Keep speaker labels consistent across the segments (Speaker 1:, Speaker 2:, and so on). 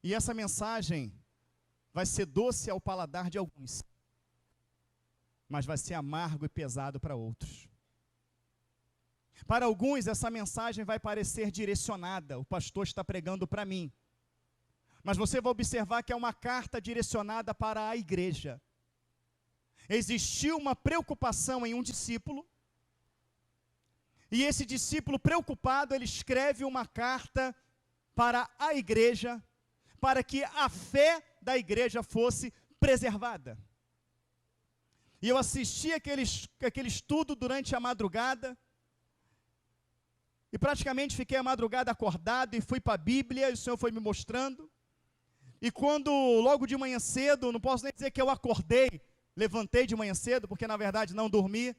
Speaker 1: E essa mensagem vai ser doce ao paladar de alguns, mas vai ser amargo e pesado para outros. Para alguns, essa mensagem vai parecer direcionada, o pastor está pregando para mim. Mas você vai observar que é uma carta direcionada para a igreja. Existiu uma preocupação em um discípulo, e esse discípulo preocupado, ele escreve uma carta para a igreja, para que a fé da igreja fosse preservada. E eu assisti aquele estudo durante a madrugada, e praticamente fiquei a madrugada acordado, e fui para a Bíblia, e o Senhor foi me mostrando. E quando, logo de manhã cedo, não posso nem dizer que eu acordei, levantei de manhã cedo, porque na verdade não dormi,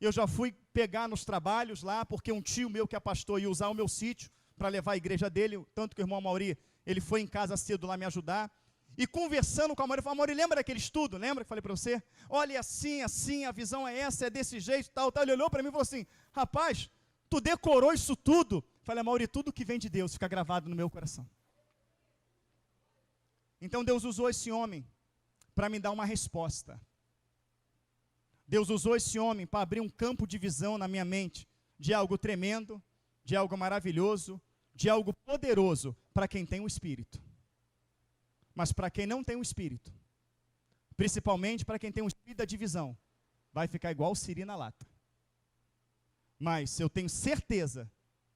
Speaker 1: eu já fui pegar nos trabalhos lá, porque um tio meu que é pastor ia usar o meu sítio para levar a igreja dele, tanto que o irmão Mauri, ele foi em casa cedo lá me ajudar, e conversando com a Mauri, eu falei, Mauri, lembra daquele estudo? Lembra que falei para você? Olha, assim, a visão é essa, é desse jeito, tal. Ele olhou para mim e falou assim, rapaz, tu decorou isso tudo? Falei, Mauri, tudo que vem de Deus fica gravado no meu coração. Então Deus usou esse homem para me dar uma resposta. Deus usou esse homem para abrir um campo de visão na minha mente, de algo tremendo, de algo maravilhoso, de algo poderoso, para quem tem o Espírito. Mas para quem não tem o Espírito, principalmente para quem tem o Espírito da divisão, vai ficar igual o siri na lata. Mas eu tenho certeza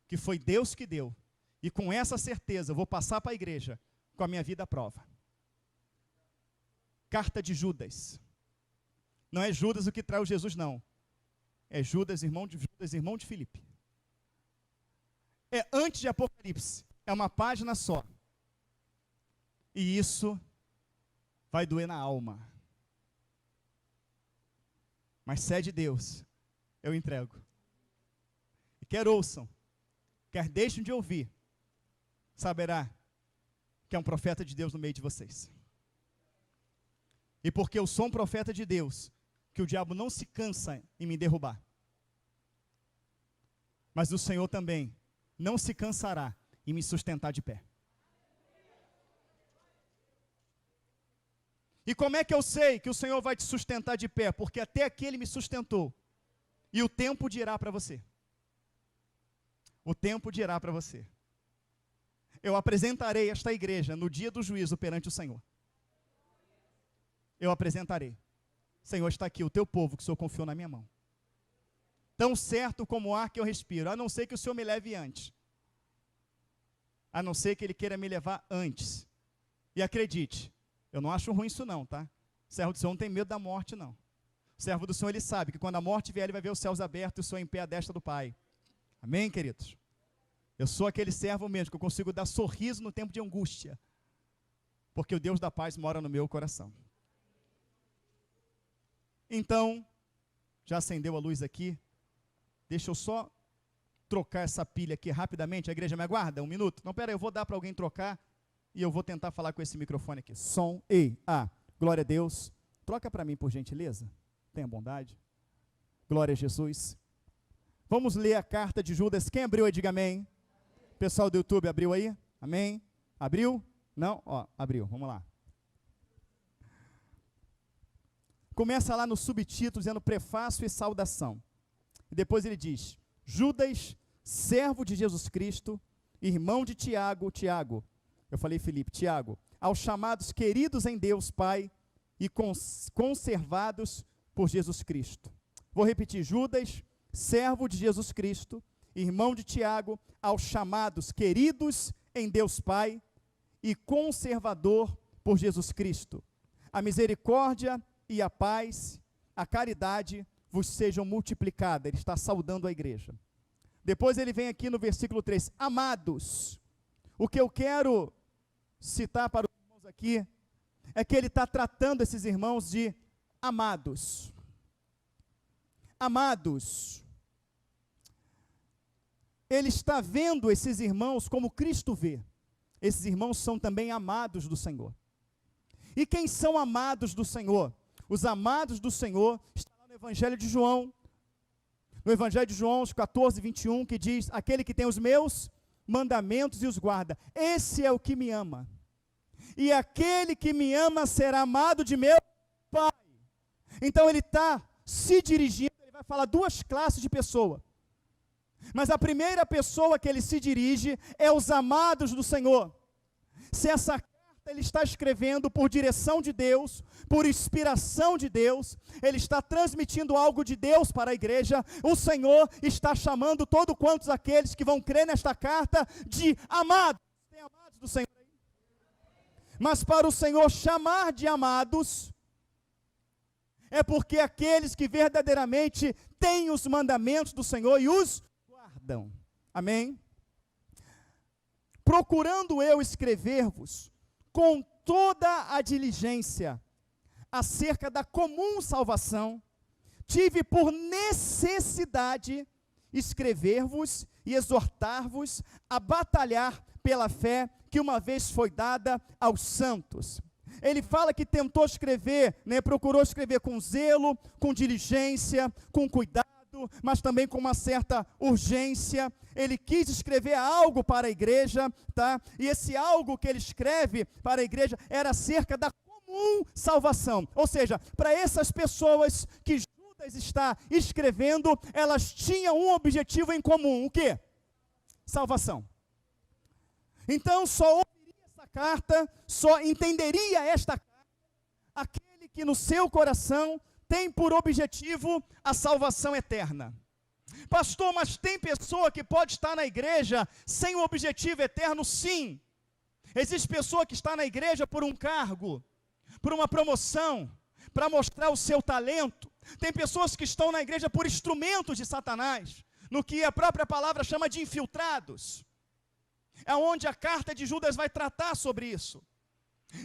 Speaker 1: que foi Deus que deu, e com essa certeza eu vou passar para a igreja, com a minha vida à prova. Carta de Judas. Não é Judas o que traiu Jesus, não. É Judas, irmão de Filipe. É antes de Apocalipse. É uma página só. E isso vai doer na alma. Mas se é de Deus, eu entrego. E quer ouçam, quer deixem de ouvir, saberá que é um profeta de Deus no meio de vocês. E porque eu sou um profeta de Deus, que o diabo não se cansa em me derrubar. Mas o Senhor também não se cansará em me sustentar de pé. E como é que eu sei que o Senhor vai te sustentar de pé? Porque até aqui Ele me sustentou. E o tempo dirá para você. O tempo dirá para você. Eu apresentarei esta igreja no dia do juízo perante o Senhor. Eu apresentarei. Senhor, está aqui o teu povo que o Senhor confiou na minha mão. Tão certo como o ar que eu respiro, a não ser que o Senhor me leve antes. A não ser que Ele queira me levar antes. E acredite, eu não acho ruim isso não, tá? O servo do Senhor não tem medo da morte, não. O servo do Senhor, ele sabe que quando a morte vier, ele vai ver os céus abertos e o Senhor em pé à destra do Pai. Amém, queridos? Eu sou aquele servo mesmo, que eu consigo dar sorriso no tempo de angústia. Porque o Deus da paz mora no meu coração. Então, já acendeu a luz aqui? Deixa eu só trocar essa pilha aqui rapidamente. A igreja me aguarda? Um minuto? Não, pera aí, eu vou dar para alguém trocar e eu vou tentar falar com esse microfone aqui. Som, glória a Deus. Troca para mim, por gentileza. Tenha bondade. Glória a Jesus. Vamos ler a carta de Judas. Quem abriu aí, diga amém. Pessoal do YouTube, abriu aí? Amém? Abriu? Não? Ó, abriu. Vamos lá. Começa lá no subtítulo, dizendo prefácio e saudação. E depois ele diz, Judas, servo de Jesus Cristo, irmão de Tiago, eu falei Filipe, Tiago, aos chamados queridos em Deus Pai e conservados por Jesus Cristo. Vou repetir, Judas, servo de Jesus Cristo, irmão de Tiago, aos chamados queridos em Deus Pai e conservador por Jesus Cristo. A misericórdia e a paz, a caridade vos sejam multiplicadas. Ele está saudando a igreja. Depois ele vem aqui no versículo 3, amados. O que eu quero citar para os irmãos aqui, é que ele está tratando esses irmãos de amados. Amados. Ele está vendo esses irmãos como Cristo vê. Esses irmãos são também amados do Senhor. E quem são amados do Senhor? Os amados do Senhor, está lá no Evangelho de João, no Evangelho de João, 14, 21, que diz, aquele que tem os meus mandamentos e os guarda, esse é o que me ama. e aquele que me ama será amado de meu Pai. Então ele está se dirigindo, ele vai falar duas classes de pessoa. Mas a primeira pessoa que ele se dirige é os amados do Senhor. Se essa carta ele está escrevendo por direção de Deus, por inspiração de Deus, ele está transmitindo algo de Deus para a igreja, o Senhor está chamando todos quantos aqueles que vão crer nesta carta de amados. Tem amados do Senhor aí? Mas para o Senhor chamar de amados, é porque aqueles que verdadeiramente têm os mandamentos do Senhor e os guardam. Amém? Procurando eu escrever-vos com toda a diligência acerca da comum salvação, tive por necessidade escrever-vos e exortar-vos a batalhar pela fé que uma vez foi dada aos santos. Ele fala que tentou escrever, procurou escrever com zelo, com diligência, com cuidado, mas também com uma certa urgência. Ele quis escrever algo para a igreja, tá? E esse algo que ele escreve para a igreja era acerca da comum salvação. Ou seja, para essas pessoas que Judas está escrevendo, elas tinham um objetivo em comum. O quê? Salvação. Então, só ouviria essa carta, só entenderia esta carta aquele que no seu coração tem por objetivo a salvação eterna. Pastor, mas tem pessoa que pode estar na igreja sem o objetivo eterno? Sim. Existe pessoa que está na igreja por um cargo, por uma promoção, para mostrar o seu talento. Tem pessoas que estão na igreja por instrumentos de Satanás, no que a própria palavra chama de infiltrados. É onde a carta de Judas vai tratar sobre isso.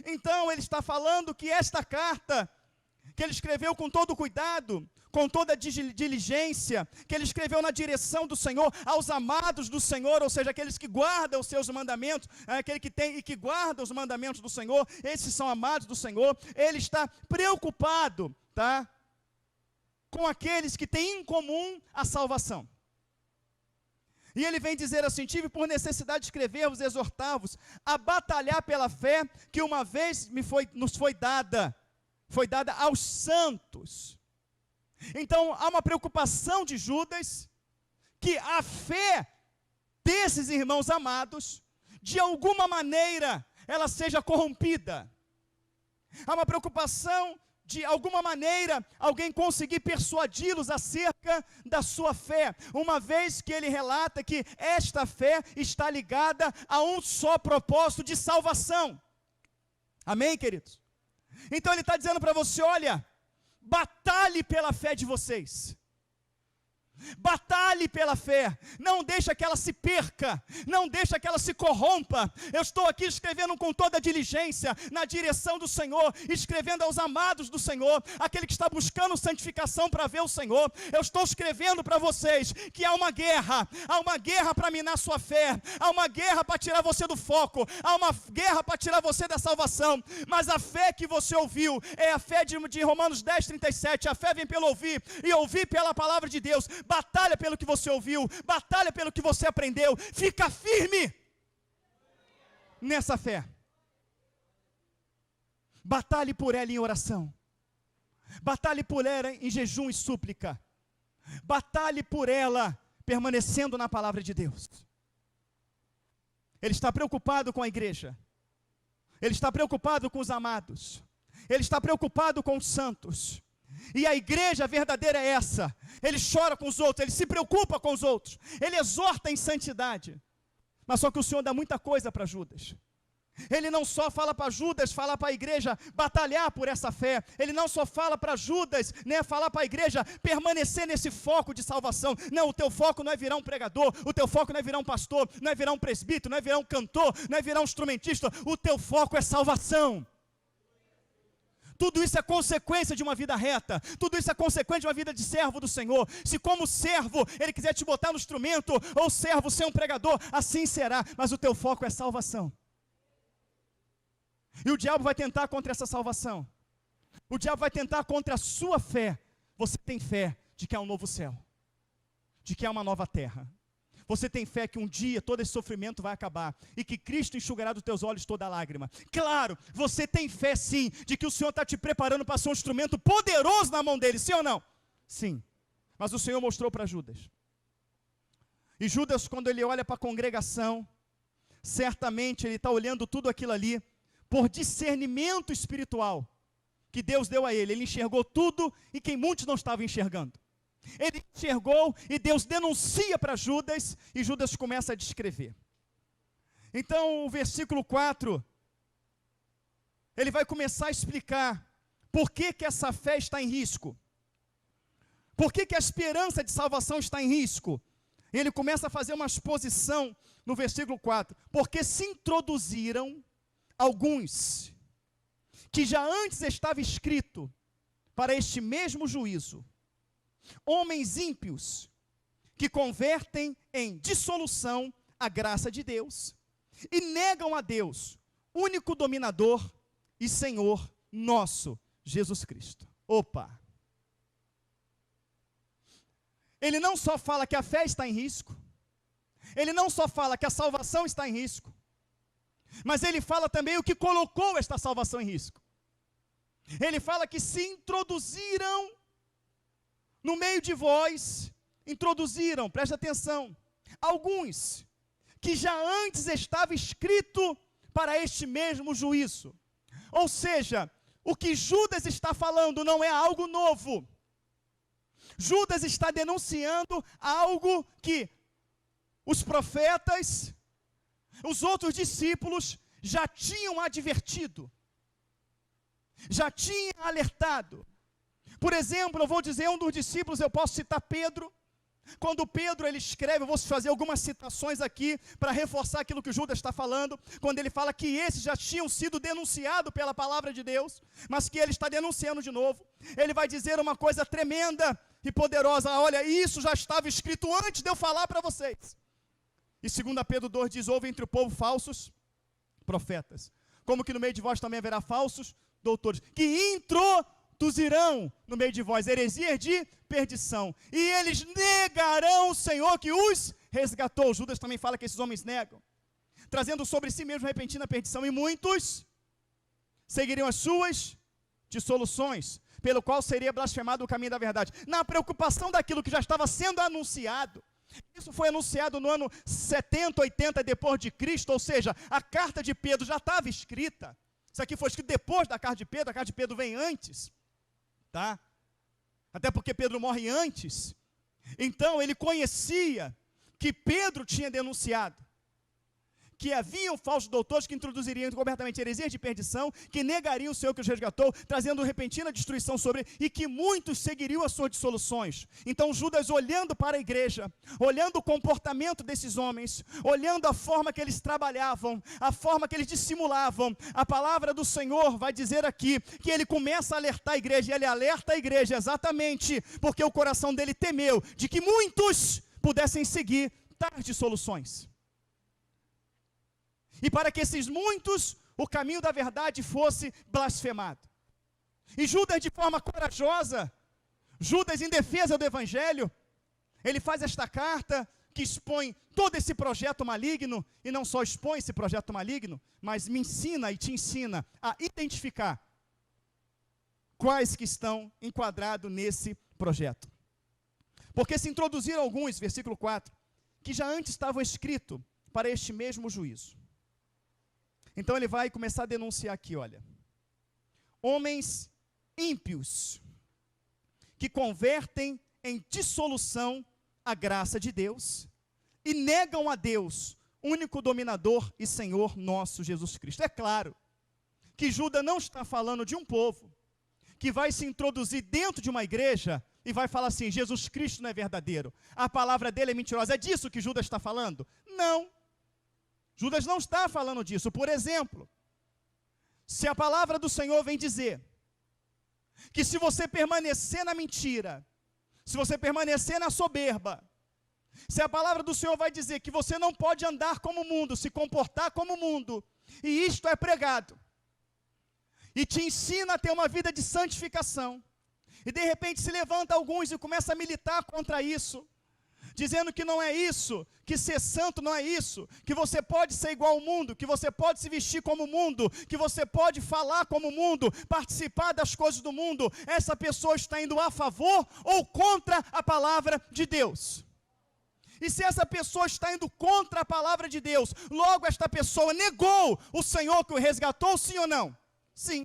Speaker 1: Então ele está falando que esta carta, que ele escreveu com todo cuidado, com toda diligência, que ele escreveu na direção do Senhor, aos amados do Senhor, ou seja, aqueles que guardam os seus mandamentos, aquele que tem e que guarda os mandamentos do Senhor, esses são amados do Senhor. Ele está preocupado, tá, com aqueles que têm em comum a salvação. E ele vem dizer assim: tive por necessidade de escrever-vos, exortar-vos a batalhar pela fé que uma vez nos foi dada aos santos. Então há uma preocupação de Judas, que a fé desses irmãos amados, de alguma maneira, ela seja corrompida. Há uma preocupação de alguma maneira, alguém conseguir persuadi-los acerca da sua fé, uma vez que ele relata que esta fé está ligada a um só propósito de salvação. Amém, queridos? Então ele está dizendo para você: olha, batalhe pela fé de vocês. Batalhe pela fé, não deixa que ela se perca, não deixa que ela se corrompa. Eu estou aqui escrevendo com toda a diligência, na direção do Senhor, escrevendo aos amados do Senhor, aquele que está buscando santificação para ver o Senhor. Eu estou escrevendo para vocês que há uma guerra para minar sua fé, há uma guerra para tirar você do foco, há uma guerra para tirar você da salvação. Mas a fé que você ouviu é a fé de Romanos 10:37, a fé vem pelo ouvir, e ouvir pela palavra de Deus. Batalha pelo que você ouviu, batalha pelo que você aprendeu, fica firme nessa fé. Batalhe por ela em oração, batalhe por ela em jejum e súplica, batalhe por ela permanecendo na palavra de Deus. Ele está preocupado com a igreja, ele está preocupado com os amados, ele está preocupado com os santos. E a igreja verdadeira é essa: ele chora com os outros, ele se preocupa com os outros, ele exorta em santidade. Mas só que o Senhor dá muita coisa para Judas. Ele não só fala para Judas, fala para a igreja batalhar por essa fé. Ele não só fala para Judas, falar para a igreja permanecer nesse foco de salvação. Não, o teu foco não é virar um pregador, o teu foco não é virar um pastor, não é virar um presbítero, não é virar um cantor, não é virar um instrumentista. O teu foco é salvação. Tudo isso é consequência de uma vida reta. Tudo isso é consequência de uma vida de servo do Senhor. Se como servo Ele quiser te botar no instrumento, ou servo ser um pregador, assim será. Mas o teu foco é salvação. E o diabo vai tentar contra essa salvação. O diabo vai tentar contra a sua fé. Você tem fé de que há um novo céu, de que há uma nova terra. Você tem fé que um dia todo esse sofrimento vai acabar e que Cristo enxugará dos teus olhos toda lágrima. Claro, você tem fé sim, de que o Senhor está te preparando para ser um instrumento poderoso na mão dele, sim ou não? Sim, mas o Senhor mostrou para Judas. E Judas, quando ele olha para a congregação, certamente ele está olhando tudo aquilo ali por discernimento espiritual que Deus deu a ele. Ele enxergou tudo e quem muitos não estavam enxergando. Ele enxergou e Deus denuncia para Judas e Judas começa a descrever. Então o versículo 4, ele vai começar a explicar por que essa fé está em risco. Por que a esperança de salvação está em risco? Ele começa a fazer uma exposição no versículo 4. Porque se introduziram alguns que já antes estava escrito para este mesmo juízo, homens ímpios que convertem em dissolução a graça de Deus e negam a Deus, único dominador e Senhor nosso, Jesus Cristo. Opa! Ele não só fala que a fé está em risco, ele não só fala que a salvação está em risco, mas ele fala também o que colocou esta salvação em risco. Ele fala que se introduziram no meio de vós, introduziram, preste atenção, alguns que já antes estava escrito para este mesmo juízo. Ou seja, o que Judas está falando não é algo novo. Judas está denunciando algo que os profetas, os outros discípulos já tinham advertido, já tinham alertado. Por exemplo, eu vou dizer um dos discípulos, eu posso citar Pedro. Quando Pedro ele escreve, eu vou fazer algumas citações aqui para reforçar aquilo que o Judas está falando, quando ele fala que esses já tinham sido denunciados pela palavra de Deus, mas que ele está denunciando de novo. Ele vai dizer uma coisa tremenda e poderosa: olha, isso já estava escrito antes de eu falar para vocês. E 2 Pedro 2 diz: houve entre o povo falsos profetas, como que no meio de vós também haverá falsos doutores, que introduzirão no meio de vós heresias de perdição, e eles negarão o Senhor que os resgatou. Judas também fala que esses homens negam, trazendo sobre si mesmo repentina perdição, e muitos seguiriam as suas dissoluções, pelo qual seria blasfemado o caminho da verdade. Na preocupação daquilo que já estava sendo anunciado. Isso foi anunciado no ano 70, 80 depois de Cristo, ou seja, a carta de Pedro já estava escrita. Isso aqui foi escrito depois da carta de Pedro, a carta de Pedro vem antes, tá? Até porque Pedro morre antes. Então ele conhecia que Pedro tinha denunciado que haviam falsos doutores que introduziriam completamente heresias de perdição, que negariam o Senhor que os resgatou, trazendo repentina destruição sobre ele, e que muitos seguiriam as suas dissoluções. Então Judas, olhando para a igreja, olhando o comportamento desses homens, olhando a forma que eles trabalhavam, a forma que eles dissimulavam, a palavra do Senhor vai dizer aqui, que ele começa a alertar a igreja, e ele alerta a igreja exatamente porque o coração dele temeu de que muitos pudessem seguir tais dissoluções. E para que esses muitos, o caminho da verdade fosse blasfemado. E Judas, de forma corajosa, Judas em defesa do evangelho, ele faz esta carta que expõe todo esse projeto maligno, e não só expõe esse projeto maligno, mas me ensina e te ensina a identificar quais que estão enquadrados nesse projeto. Porque se introduziram alguns, versículo 4, que já antes estavam escritos para este mesmo juízo. Então ele vai começar a denunciar aqui, olha, homens ímpios, que convertem em dissolução a graça de Deus, e negam a Deus, único dominador e Senhor nosso Jesus Cristo. É claro que Judas não está falando de um povo, que vai se introduzir dentro de uma igreja, e vai falar assim: Jesus Cristo não é verdadeiro, a palavra dele é mentirosa. É disso que Judas está falando? Não. Judas não está falando disso. Por exemplo, se a palavra do Senhor vem dizer que se você permanecer na mentira, se você permanecer na soberba, se a palavra do Senhor vai dizer que você não pode andar como o mundo, se comportar como o mundo, e isto é pregado, e te ensina a ter uma vida de santificação, e de repente se levanta alguns e começa a militar contra isso, dizendo que não é isso, que ser santo não é isso, que você pode ser igual ao mundo, que você pode se vestir como o mundo, que você pode falar como o mundo, participar das coisas do mundo. Essa pessoa está indo a favor ou contra a palavra de Deus. E se essa pessoa está indo contra a palavra de Deus, logo esta pessoa negou o Senhor que o resgatou, sim ou não? Sim.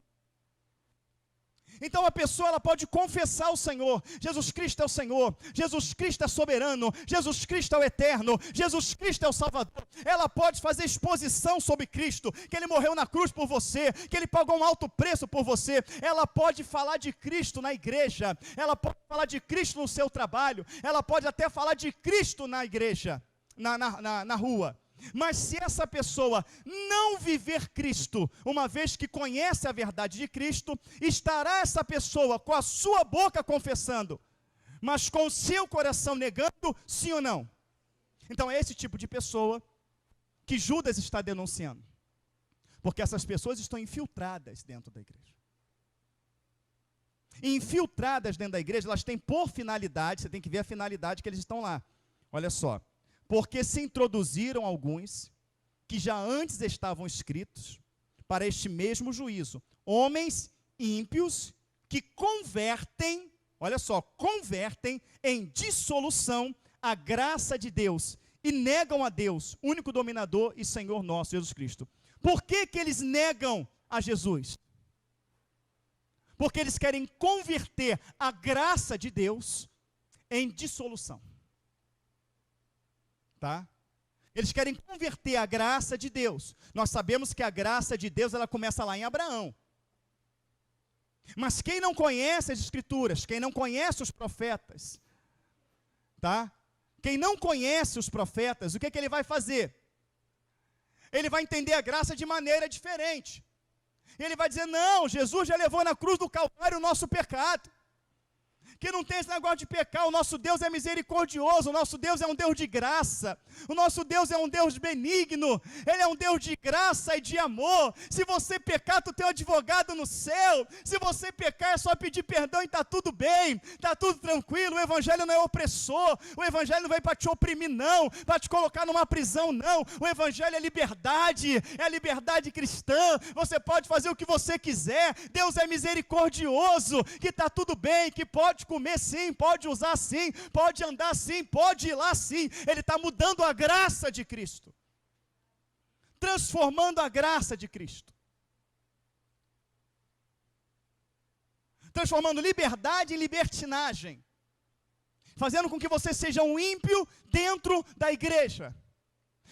Speaker 1: Então a pessoa ela pode confessar o Senhor, Jesus Cristo é o Senhor, Jesus Cristo é soberano, Jesus Cristo é o eterno, Jesus Cristo é o Salvador. Ela pode fazer exposição sobre Cristo, que Ele morreu na cruz por você, que Ele pagou um alto preço por você. Ela pode falar de Cristo na igreja, ela pode falar de Cristo no seu trabalho, ela pode até falar de Cristo na igreja, na rua. Mas se essa pessoa não viver Cristo, uma vez que conhece a verdade de Cristo, estará essa pessoa com a sua boca confessando, mas com o seu coração negando, sim ou não? Então é esse tipo de pessoa que Judas está denunciando, porque essas pessoas estão infiltradas dentro da igreja. E infiltradas dentro da igreja, elas têm por finalidade, você tem que ver a finalidade que eles estão lá. Olha só. Porque se introduziram alguns que já antes estavam escritos para este mesmo juízo, homens ímpios que convertem, olha só, convertem em dissolução a graça de Deus e negam a Deus, único dominador e Senhor nosso, Jesus Cristo. Por que que eles negam a Jesus? Porque eles querem converter a graça de Deus em dissolução. Tá? Eles querem converter a graça de Deus. Nós sabemos que a graça de Deus ela começa lá em Abraão. Mas quem não conhece as Escrituras, quem não conhece os profetas, tá? Quem não conhece os profetas, o que ele vai fazer? Ele vai entender a graça de maneira diferente. Ele vai dizer, não, Jesus já levou na cruz do Calvário o nosso pecado. Que não tem esse negócio de pecar, o nosso Deus é misericordioso, o nosso Deus é um Deus de graça, o nosso Deus é um Deus benigno, Ele é um Deus de graça e de amor. Se você pecar, tu tem um advogado no céu, se você pecar é só pedir perdão e está tudo bem, está tudo tranquilo. O Evangelho não é opressor, o Evangelho não veio para te oprimir não, para te colocar numa prisão não, o Evangelho é liberdade cristã, você pode fazer o que você quiser, Deus é misericordioso, que está tudo bem, que pode comer sim, pode usar sim, pode andar sim, pode ir lá sim. Ele está mudando a graça de Cristo, transformando a graça de Cristo, transformando liberdade em libertinagem, fazendo com que você seja um ímpio dentro da igreja,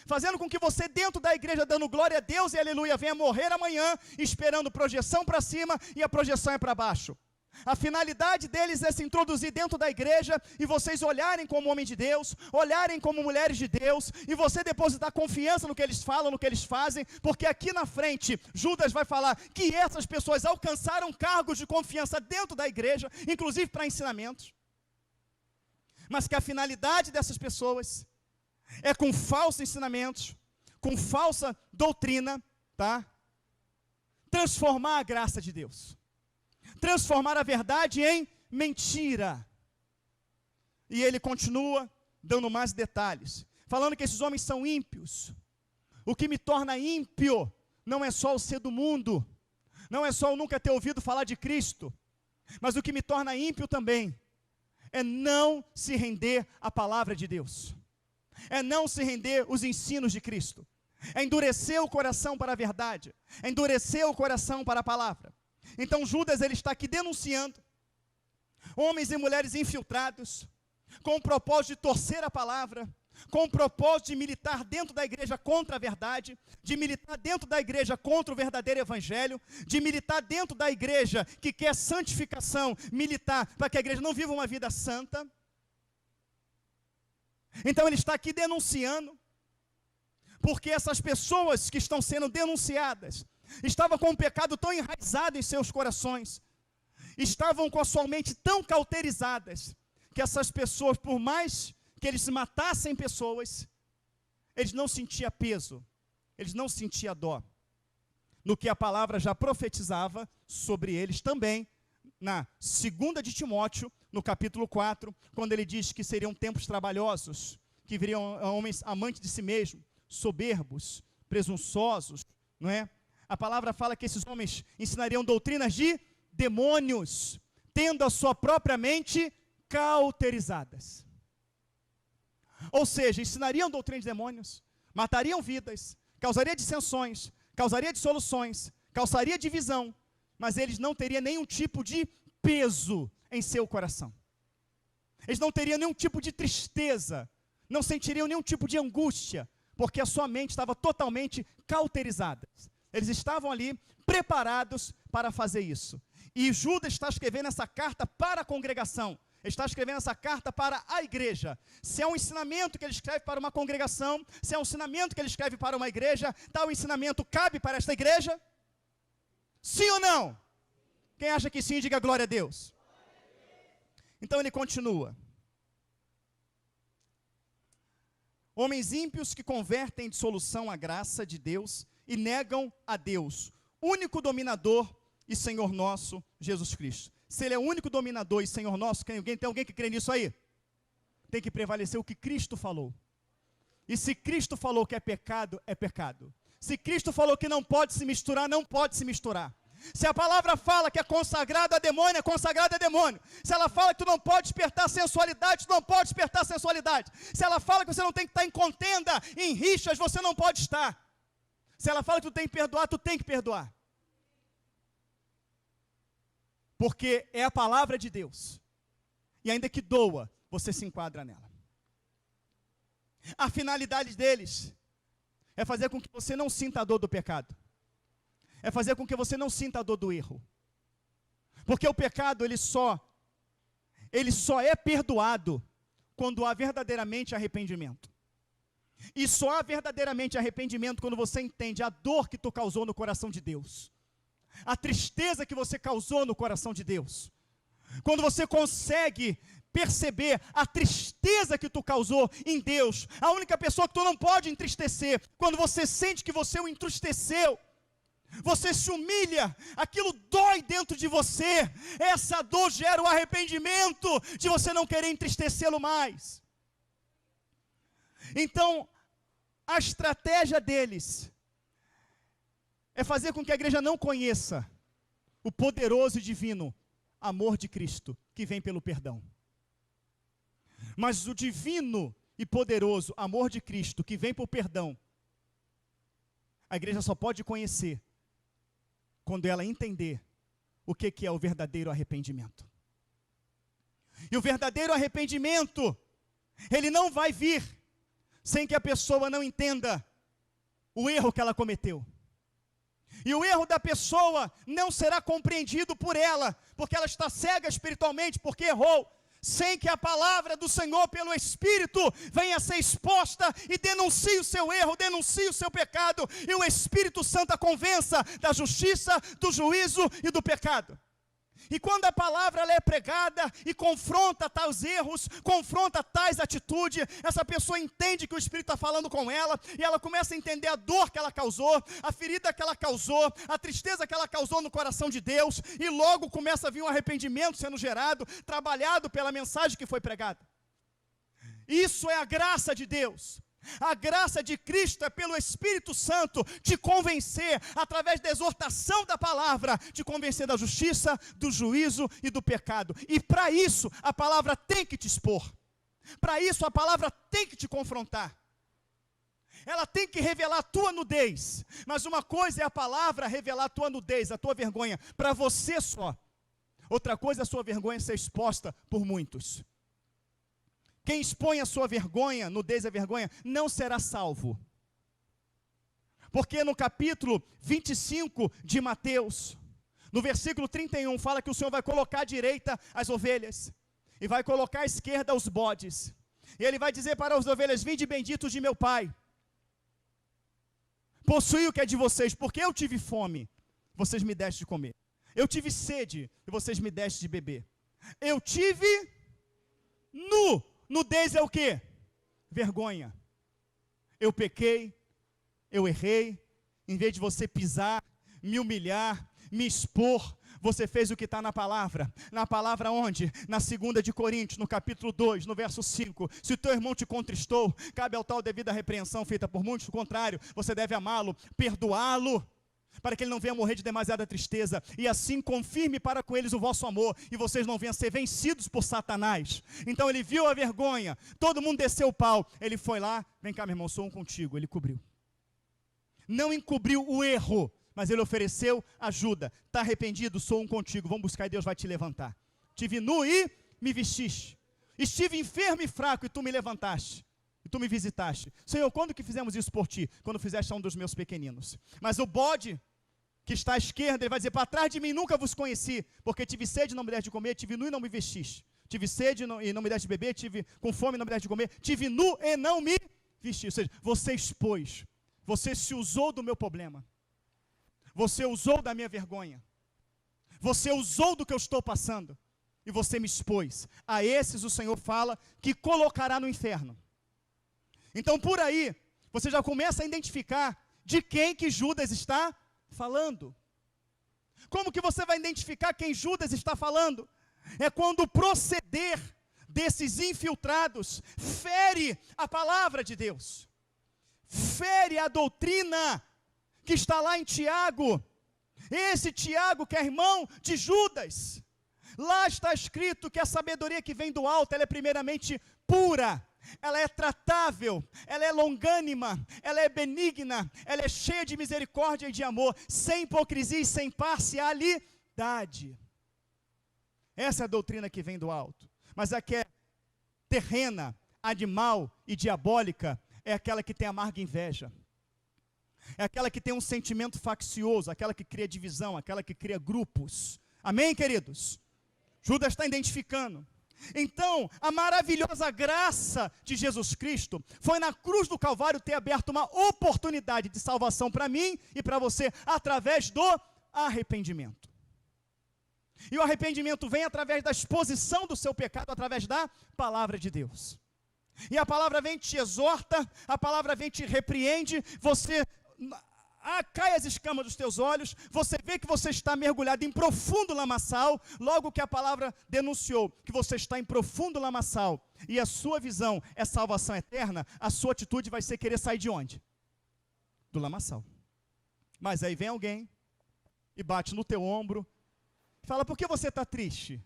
Speaker 1: fazendo com que você dentro da igreja, dando glória a Deus e aleluia, venha morrer amanhã, esperando projeção para cima e a projeção é para baixo. A finalidade deles é se introduzir dentro da igreja e vocês olharem como homem de Deus, olharem como mulheres de Deus, e você depositar confiança no que eles falam, no que eles fazem, porque aqui na frente, Judas vai falar que essas pessoas alcançaram cargos de confiança dentro da igreja, inclusive para ensinamentos, mas que a finalidade dessas pessoas é com falsos ensinamentos, com falsa doutrina, tá? Transformar a graça de Deus. Transformar a verdade em mentira. E ele continua dando mais detalhes, falando que esses homens são ímpios. O que me torna ímpio não é só o ser do mundo, não é só eu nunca ter ouvido falar de Cristo, mas o que me torna ímpio também é não se render à palavra de Deus, é não se render aos ensinos de Cristo, é endurecer o coração para a verdade, é endurecer o coração para a palavra. Então Judas ele está aqui denunciando homens e mulheres infiltrados, com o propósito de torcer a palavra, com o propósito de militar dentro da igreja contra a verdade, de militar dentro da igreja contra o verdadeiro evangelho, de militar dentro da igreja que quer santificação, militar para que a igreja não viva uma vida santa. Então ele está aqui denunciando, porque essas pessoas que estão sendo denunciadas, estavam com um pecado tão enraizado em seus corações, estavam com a sua mente tão cauterizadas, que essas pessoas, por mais que eles matassem pessoas, eles não sentiam peso, eles não sentiam dó, no que a palavra já profetizava sobre eles também, na 2 de Timóteo, no capítulo 4, quando ele diz que seriam tempos trabalhosos, que viriam homens amantes de si mesmos, soberbos, presunçosos, não é? A palavra fala que esses homens ensinariam doutrinas de demônios, tendo a sua própria mente cauterizadas. Ou seja, ensinariam doutrinas de demônios, matariam vidas, causaria dissensões, causaria dissoluções, causaria divisão, mas eles não teriam nenhum tipo de peso em seu coração. Eles não teriam nenhum tipo de tristeza, não sentiriam nenhum tipo de angústia, porque a sua mente estava totalmente cauterizada. Eles estavam ali preparados para fazer isso. E Judas está escrevendo essa carta para a congregação, está escrevendo essa carta para a igreja. Se é um ensinamento que ele escreve para uma congregação, se é um ensinamento que ele escreve para uma igreja, tal ensinamento cabe para esta igreja? Sim ou não? Quem acha que sim, diga glória a Deus. Então ele continua. Homens ímpios que convertem em dissolução a graça de Deus e negam a Deus, único dominador e Senhor nosso, Jesus Cristo. Se ele é o único dominador e Senhor nosso, tem alguém que crê nisso aí? Tem que prevalecer o que Cristo falou. E se Cristo falou que é pecado, é pecado. Se Cristo falou que não pode se misturar, não pode se misturar. Se a palavra fala que é consagrado a demônio, é consagrado a demônio. Se ela fala que tu não pode despertar sensualidade, tu não pode despertar sensualidade. Se ela fala que você não tem que estar em contenda, em rixas, você não pode estar. Se ela fala que tu tem que perdoar, tu tem que perdoar. Porque é a palavra de Deus. E ainda que doa, você se enquadra nela. A finalidade deles é fazer com que você não sinta a dor do pecado. É fazer com que você não sinta a dor do erro. Porque o pecado, ele só é perdoado quando há verdadeiramente arrependimento. E só há verdadeiramente arrependimento quando você entende a dor que tu causou no coração de Deus. A tristeza que você causou no coração de Deus. Quando você consegue perceber a tristeza que tu causou em Deus. A única pessoa que tu não pode entristecer, quando você sente que você o entristeceu, você se humilha, aquilo dói dentro de você, essa dor gera o arrependimento de você não querer entristecê-lo mais. Então, a estratégia deles é fazer com que a igreja não conheça o poderoso e divino amor de Cristo, que vem pelo perdão. Mas o divino e poderoso amor de Cristo, que vem por perdão, a igreja só pode conhecer quando ela entender o que é o verdadeiro arrependimento. E o verdadeiro arrependimento, ele não vai vir sem que a pessoa não entenda o erro que ela cometeu. E o erro da pessoa não será compreendido por ela, porque ela está cega espiritualmente, porque errou, sem que a palavra do Senhor pelo Espírito venha a ser exposta e denuncie o seu erro, denuncie o seu pecado, e o Espírito Santo a convença da justiça, do juízo e do pecado. E quando a palavra ela é pregada e confronta tais erros, confronta tais atitudes, essa pessoa entende que o Espírito está falando com ela, e ela começa a entender a dor que ela causou, a ferida que ela causou, a tristeza que ela causou no coração de Deus, e logo começa a vir um arrependimento sendo gerado, trabalhado pela mensagem que foi pregada. Isso é a graça de Deus. A graça de Cristo é pelo Espírito Santo te convencer, através da exortação da palavra, te convencer da justiça, do juízo e do pecado. E para isso a palavra tem que te expor. Para isso a palavra tem que te confrontar. Ela tem que revelar a tua nudez. Mas uma coisa é a palavra revelar a tua nudez, a tua vergonha, para você só. Outra coisa é a sua vergonha ser exposta por muitos. Quem expõe a sua vergonha, nudez e vergonha, não será salvo. Porque no capítulo 25 de Mateus, no versículo 31, fala que o Senhor vai colocar à direita as ovelhas, e vai colocar à esquerda os bodes. E Ele vai dizer para as ovelhas: vinde benditos de meu Pai, possui o que é de vocês, porque eu tive fome, vocês me deste de comer. Eu tive sede, e vocês me deste de beber. Eu tive nu. Nudez é o quê? Vergonha. Eu pequei, eu errei, em vez de você pisar, me humilhar, me expor, Você fez o que está na palavra. Na palavra onde? Na 2 de Coríntios, no capítulo 2, no verso 5. Se o teu irmão te contristou, cabe ao tal devida repreensão feita por muitos. Do contrário, você deve amá-lo, perdoá-lo, para que ele não venha morrer de demasiada tristeza. E assim confirme para com eles o vosso amor, e vocês não venham ser vencidos por Satanás. Então ele viu a vergonha, todo mundo desceu o pau. Ele foi lá, vem cá meu irmão, sou um contigo. Ele cobriu. Não encobriu o erro, mas ele ofereceu ajuda. Está arrependido? Sou um contigo. Vamos buscar e Deus vai te levantar. Tive nu e me vestiste. Estive enfermo e fraco e tu me levantaste. E tu me visitaste. Senhor, quando que fizemos isso por ti? Quando fizeste a um dos meus pequeninos. Mas o bode que está à esquerda, ele vai dizer, para trás de mim nunca vos conheci, porque tive sede e não me deste de comer, tive nu e não me vestiste. Tive sede e não me deste de beber, tive com fome e não me deste de comer, tive nu e não me vesti. Ou seja, você expôs, você se usou do meu problema. Você usou da minha vergonha. Você usou do que eu estou passando. E você me expôs. A esses o Senhor fala que colocará no inferno. Então por aí, você já começa a identificar de quem que Judas está falando. Como que você vai identificar quem Judas está falando? É quando o proceder desses infiltrados fere a palavra de Deus. Fere a doutrina que está lá em Tiago. Esse Tiago que é irmão de Judas. Lá está escrito que a sabedoria que vem do alto, ela é primeiramente pura, ela é tratável, ela é longânima, ela é benigna, ela é cheia de misericórdia e de amor, sem hipocrisia e sem parcialidade. Essa é a doutrina que vem do alto. Mas a que é terrena, animal e diabólica, é aquela que tem amarga inveja. É aquela que tem um sentimento faccioso, aquela que cria divisão, aquela que cria grupos. Amém, queridos? Judas está identificando. Então, a maravilhosa graça de Jesus Cristo foi na cruz do Calvário ter aberto uma oportunidade de salvação para mim e para você, através do arrependimento. E o arrependimento vem através da exposição do seu pecado, através da palavra de Deus. E a palavra vem e te exorta, a palavra vem e te repreende, você cai as escamas dos teus olhos, você vê que você está mergulhado em profundo lamaçal, logo que a palavra denunciou que você está em profundo lamaçal, e a sua visão é salvação eterna, a sua atitude vai ser querer sair de onde? Do lamaçal. Mas aí vem alguém, e bate no teu ombro, e fala, por que você está triste?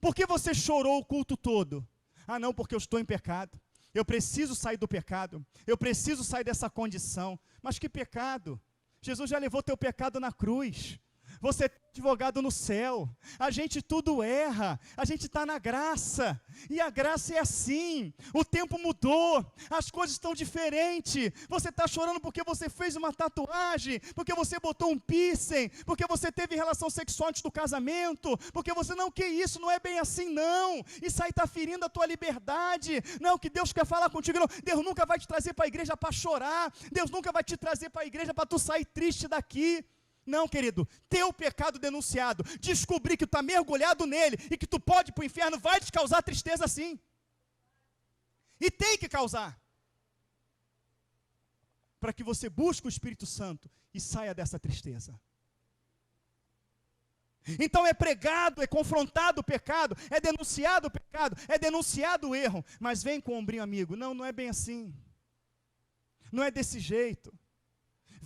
Speaker 1: Por que você chorou o culto todo? Ah não, porque eu estou em pecado. Eu preciso sair do pecado. Eu preciso sair dessa condição. Mas que pecado? Jesus já levou teu pecado na cruz. Você é advogado no céu. A gente tudo erra. A gente está na graça. E a graça é assim. O tempo mudou. As coisas estão diferentes. Você está chorando porque você fez uma tatuagem. Porque você botou um piercing. Porque você teve relação sexual antes do casamento. Porque você não quer isso. Não é bem assim não. Isso aí está ferindo a tua liberdade. Não, que Deus quer falar contigo. Não. Deus nunca vai te trazer para a igreja para chorar. Deus nunca vai te trazer para a igreja para tu sair triste daqui. Não, querido, teu pecado denunciado, descobrir que tu está mergulhado nele e que tu pode ir para o inferno, vai te causar tristeza sim. E tem que causar. Para que você busque o Espírito Santo e saia dessa tristeza. Então é pregado, é confrontado o pecado, é denunciado o pecado, é denunciado o erro. Mas vem com o ombrinho amigo, não é bem assim. Não é desse jeito.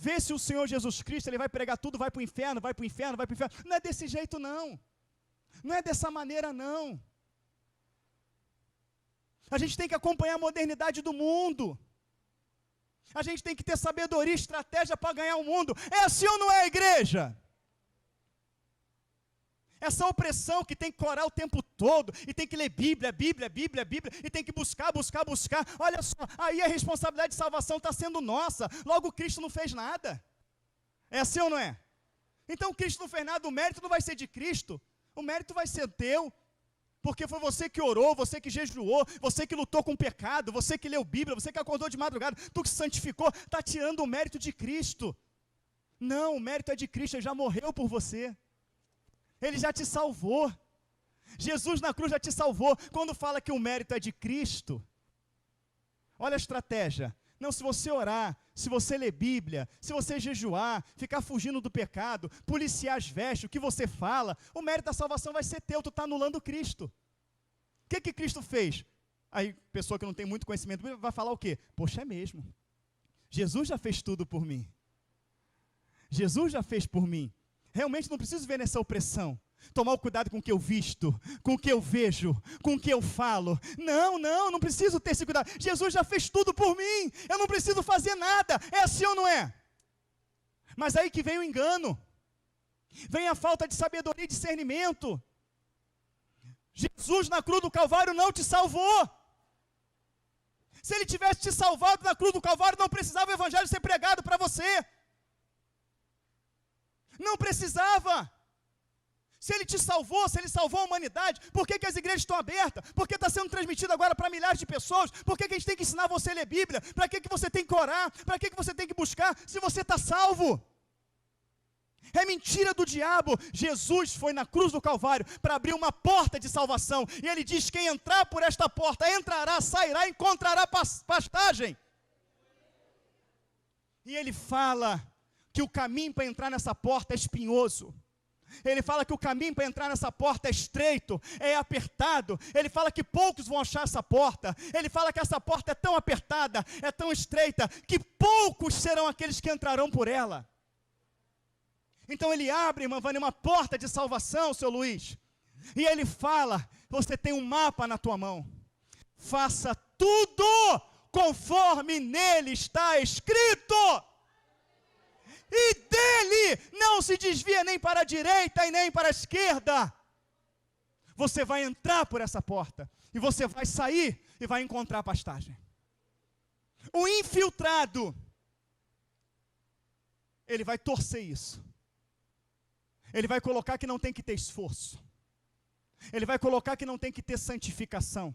Speaker 1: Vê se o Senhor Jesus Cristo, Ele vai pregar tudo, vai para o inferno, vai para o inferno, vai para o inferno. Não é desse jeito não. Não é dessa maneira não. A gente tem que acompanhar a modernidade do mundo. A gente tem que ter sabedoria e estratégia para ganhar o mundo. É assim ou não é, igreja? Essa opressão que tem que orar o tempo todo, e tem que ler Bíblia, e tem que buscar. Olha só, aí a responsabilidade de salvação está sendo nossa. Logo Cristo não fez nada. É assim ou não é? Então Cristo não fez nada, o mérito não vai ser de Cristo. O mérito vai ser teu. Porque foi você que orou, você que jejuou, você que lutou com o pecado, você que leu Bíblia, você que acordou de madrugada, tu que se santificou, está tirando o mérito de Cristo. Não, o mérito é de Cristo, Ele já morreu por você. Ele já te salvou. Jesus na cruz já te salvou. Quando fala que o mérito é de Cristo, olha a estratégia. Não, se você orar, se você ler Bíblia, se você jejuar, ficar fugindo do pecado, policiar as vestes, o que você fala, o mérito da salvação vai ser teu, tu está anulando Cristo. O que Cristo fez? Aí, pessoa que não tem muito conhecimento vai falar o quê? Poxa, é mesmo. Jesus já fez tudo por mim. Jesus já fez por mim. Realmente não preciso ver nessa opressão. Tomar o cuidado com o que eu visto, com o que eu vejo, com o que eu falo. Não preciso ter esse cuidado. Jesus já fez tudo por mim. Eu não preciso fazer nada. É assim ou não é? Mas aí que vem o engano. Vem a falta de sabedoria e discernimento. Jesus na cruz do Calvário não te salvou. Se ele tivesse te salvado na cruz do Calvário, não precisava o evangelho ser pregado para você. Não precisava. Se ele te salvou, se ele salvou a humanidade, por que as igrejas estão abertas? Por que está sendo transmitido agora para milhares de pessoas? Por que a gente tem que ensinar você a ler Bíblia? Para que você tem que orar? Para que você tem que buscar? Se você está salvo. É mentira do diabo. Jesus foi na cruz do Calvário para abrir uma porta de salvação. E ele diz, quem entrar por esta porta, entrará, sairá, encontrará pastagem. E ele fala que o caminho para entrar nessa porta é espinhoso. Ele fala que o caminho para entrar nessa porta é estreito, é apertado. Ele fala que poucos vão achar essa porta. Ele fala que essa porta é tão apertada, é tão estreita, que poucos serão aqueles que entrarão por ela. Então ele abre, irmã Vânia, uma porta de salvação, seu Luiz. E ele fala, você tem um mapa na tua mão. Faça tudo conforme nele está escrito. E dele não se desvia nem para a direita e nem para a esquerda. Você vai entrar por essa porta. E você vai sair e vai encontrar pastagem. O infiltrado, ele vai torcer isso. Ele vai colocar que não tem que ter esforço. Ele vai colocar que não tem que ter santificação.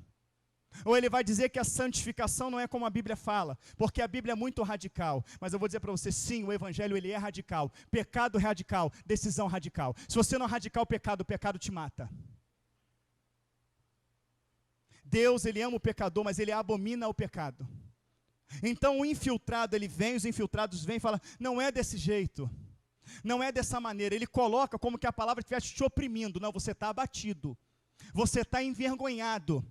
Speaker 1: Ou ele vai dizer que a santificação não é como a Bíblia fala, porque a Bíblia é muito radical. Mas eu vou dizer para você, sim, o Evangelho ele é radical. Pecado radical, decisão radical. Se você não radical o pecado te mata. Deus, ele ama o pecador, mas ele abomina o pecado. Então o infiltrado, ele vem, os infiltrados vêm e falam, não é desse jeito. Não é dessa maneira. Ele coloca como que a palavra estivesse te oprimindo. Não, você está abatido. Você está envergonhado,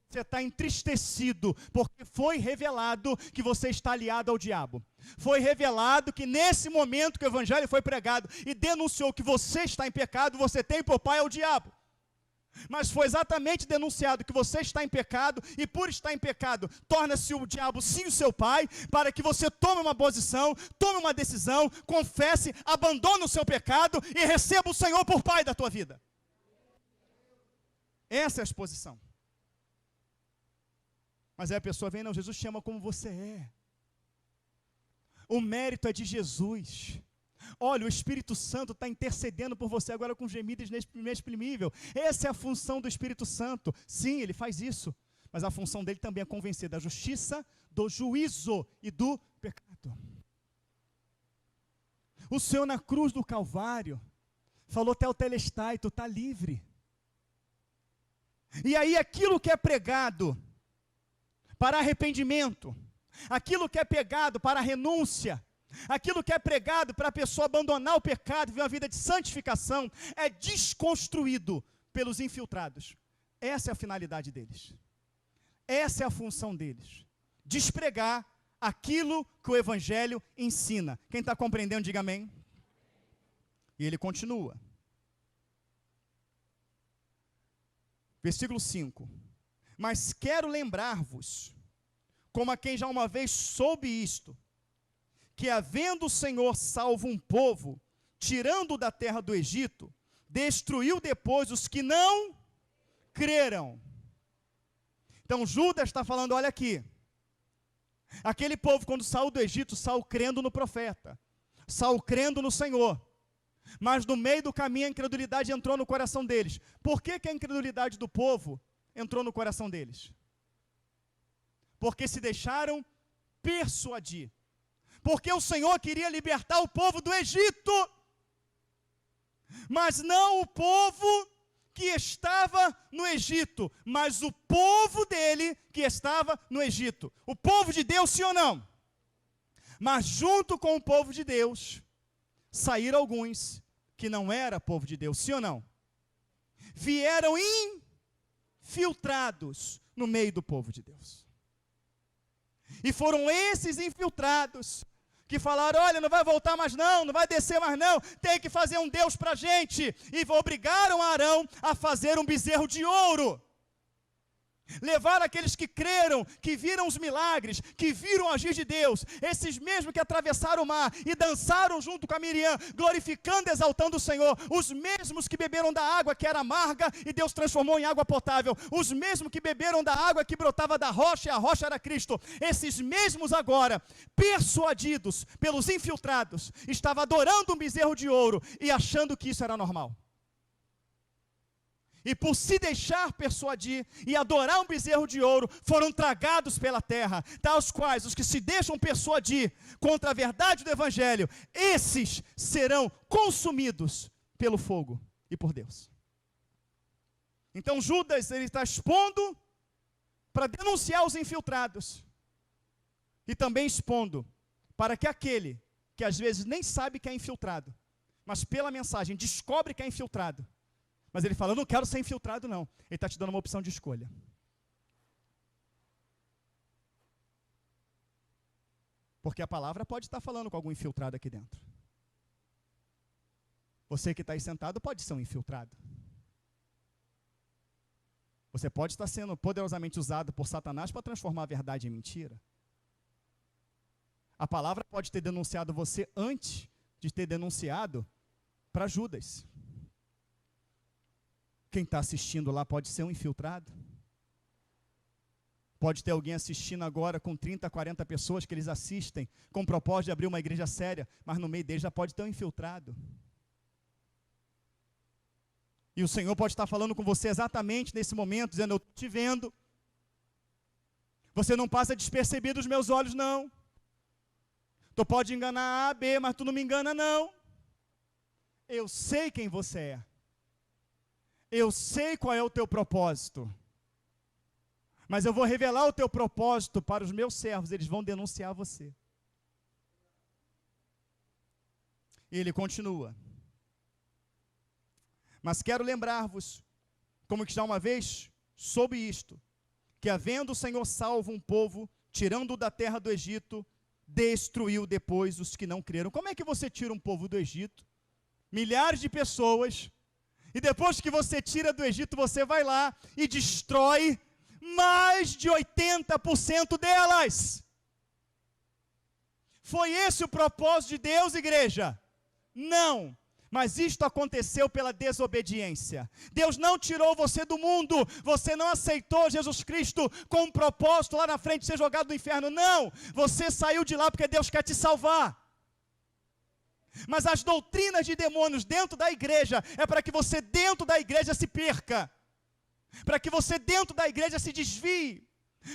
Speaker 1: você está entristecido, porque foi revelado que você está aliado ao diabo. Foi revelado que nesse momento que o evangelho foi pregado e denunciou que você está em pecado, você tem por pai ao diabo. Mas foi exatamente denunciado que você está em pecado, e por estar em pecado, torna-se o diabo sim o seu pai, para que você tome uma posição, tome uma decisão, confesse, abandone o seu pecado e receba o Senhor por pai da tua vida. Essa é a exposição. Mas aí a pessoa vem, não, Jesus te ama como você é. O mérito é de Jesus. Olha, o Espírito Santo está intercedendo por você agora com gemidos inexprimível. Essa é a função do Espírito Santo. Sim, ele faz isso. Mas a função dele também é convencer da justiça, do juízo e do pecado. O Senhor na cruz do Calvário falou tetelestai, tu está livre. E aí aquilo que é pregado para arrependimento, aquilo que é pregado para renúncia, aquilo que é pregado para a pessoa abandonar o pecado e viver uma vida de santificação, é desconstruído pelos infiltrados. Essa é a finalidade deles. Essa é a função deles. Despregar aquilo que o Evangelho ensina. Quem está compreendendo, diga amém. E ele continua. Versículo 5. Mas quero lembrar-vos, como a quem já uma vez soube isto, que havendo o Senhor salvo um povo, tirando-o da terra do Egito, destruiu depois os que não creram. Então Judas está falando, olha aqui, aquele povo quando saiu do Egito, saiu crendo no profeta, saiu crendo no Senhor, mas no meio do caminho a incredulidade entrou no coração deles. Por que a incredulidade do povo entrou no coração deles? Porque se deixaram persuadir. Porque o Senhor queria libertar o povo do Egito, mas não o povo que estava no Egito, mas o povo dele que estava no Egito. O povo de Deus, sim ou não? Mas junto com o povo de Deus, saíram alguns que não era povo de Deus, sim ou não? Vieram infiltrados no meio do povo de Deus. E foram esses infiltrados que falaram, olha, não vai voltar mais não, não vai descer mais não, tem que fazer um Deus para a gente. E obrigaram Arão a fazer um bezerro de ouro. Levaram aqueles que creram, que viram os milagres, que viram o agir de Deus, esses mesmos que atravessaram o mar e dançaram junto com a Miriam, glorificando e exaltando o Senhor, os mesmos que beberam da água que era amarga e Deus transformou em água potável, os mesmos que beberam da água que brotava da rocha e a rocha era Cristo, esses mesmos agora, persuadidos pelos infiltrados, estavam adorando um bezerro de ouro e achando que isso era normal. E por se deixar persuadir e adorar um bezerro de ouro, foram tragados pela terra, tais quais os que se deixam persuadir contra a verdade do Evangelho, esses serão consumidos pelo fogo e por Deus. Então Judas, ele está expondo para denunciar os infiltrados, e também expondo para que aquele que às vezes nem sabe que é infiltrado, mas pela mensagem descobre que é infiltrado, mas ele fala, eu não quero ser infiltrado não. Ele está te dando uma opção de escolha. Porque a palavra pode estar falando com algum infiltrado aqui dentro. Você que está aí sentado pode ser um infiltrado. Você pode estar sendo poderosamente usado por Satanás para transformar a verdade em mentira. A palavra pode ter denunciado você antes de ter denunciado para Judas. Quem está assistindo lá pode ser um infiltrado. Pode ter alguém assistindo agora com 30, 40 pessoas que eles assistem, com o propósito de abrir uma igreja séria, mas no meio deles já pode ter um infiltrado. E o Senhor pode estar falando com você exatamente nesse momento, dizendo, eu estou te vendo. Você não passa despercebido dos meus olhos, não. Tu pode enganar A, B, mas tu não me engana, não. Eu sei quem você é. Eu sei qual é o teu propósito, mas eu vou revelar o teu propósito para os meus servos, eles vão denunciar você. E ele continua. Mas quero lembrar-vos, como que já uma vez soube isto, que havendo o Senhor salvo um povo, tirando-o da terra do Egito, destruiu depois os que não creram. Como é que você tira um povo do Egito? Milhares de pessoas. E depois que você tira do Egito, você vai lá e destrói mais de 80% delas. Foi esse o propósito de Deus, igreja? Não, mas isto aconteceu pela desobediência. Deus não tirou você do mundo, você não aceitou Jesus Cristo com um propósito lá na frente de ser jogado no inferno, não. Você saiu de lá porque Deus quer te salvar. Mas as doutrinas de demônios dentro da igreja é para que você dentro da igreja se perca, para que você dentro da igreja se desvie,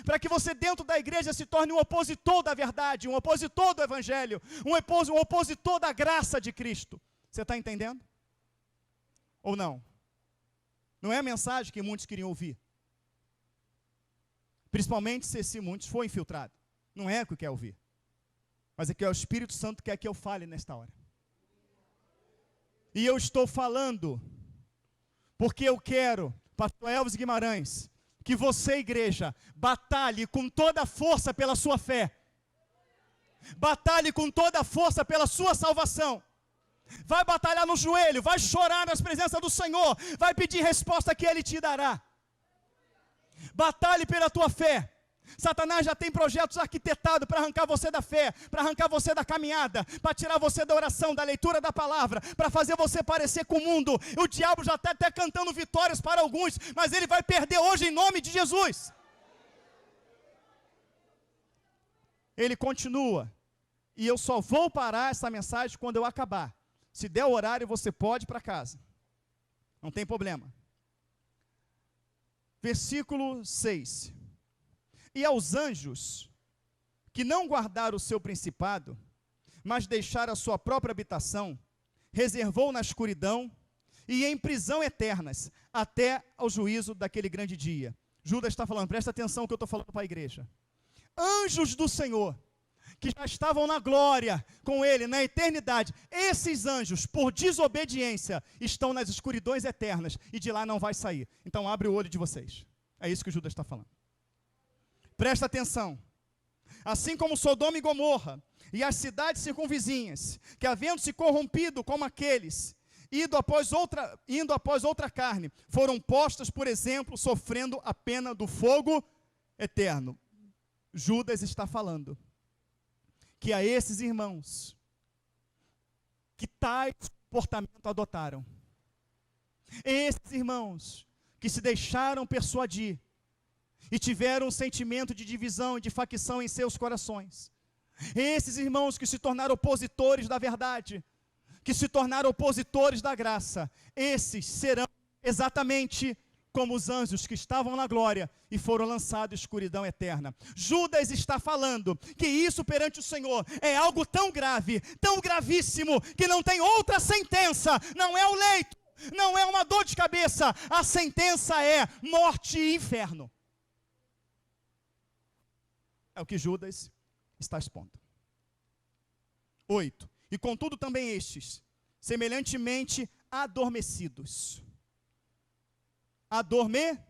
Speaker 1: para que você dentro da igreja se torne um opositor da verdade, um opositor do Evangelho, um opositor da graça de Cristo. Você está entendendo? Ou não? Não é a mensagem que muitos queriam ouvir, principalmente se muitos for infiltrado. Não é o que quer ouvir, mas é que o Espírito Santo quer que eu fale nesta hora. E eu estou falando, porque eu quero, pastor Elvis Guimarães, que você, igreja, batalhe com toda a força pela sua fé. Batalhe com toda a força pela sua salvação. Vai batalhar no joelho, vai chorar nas presenças do Senhor, vai pedir resposta que Ele te dará. Batalhe pela tua fé. Satanás já tem projetos arquitetados para arrancar você da fé, para arrancar você da caminhada, para tirar você da oração, da leitura da palavra, para fazer você parecer com o mundo. O diabo já está até cantando vitórias para alguns, mas ele vai perder hoje em nome de Jesus. Ele continua, e eu só vou parar essa mensagem quando eu acabar. Se der o horário, você pode ir para casa, não tem problema. Versículo 6. E aos anjos, que não guardaram o seu principado, mas deixaram a sua própria habitação, reservou na escuridão e em prisão eternas, até ao juízo daquele grande dia. Judas está falando, presta atenção no que eu estou falando para a igreja. Anjos do Senhor, que já estavam na glória com ele, na eternidade, esses anjos, por desobediência, estão nas escuridões eternas e de lá não vai sair. Então abre o olho de vocês. É isso que Judas está falando. Presta atenção. Assim como Sodoma e Gomorra e as cidades circunvizinhas, que havendo se corrompido como aqueles, indo após outra carne, foram postas, por exemplo, sofrendo a pena do fogo eterno. Judas está falando que a esses irmãos que tais comportamento adotaram, esses irmãos que se deixaram persuadir e tiveram um sentimento de divisão e de facção em seus corações, esses irmãos que se tornaram opositores da verdade, que se tornaram opositores da graça, esses serão exatamente como os anjos que estavam na glória e foram lançados em escuridão eterna. Judas está falando que isso perante o Senhor é algo tão grave, tão gravíssimo, que não tem outra sentença, não é o leito, não é uma dor de cabeça, a sentença é morte e inferno. É o que Judas está expondo. 8. E contudo também estes, semelhantemente adormecidos. Adormecidos.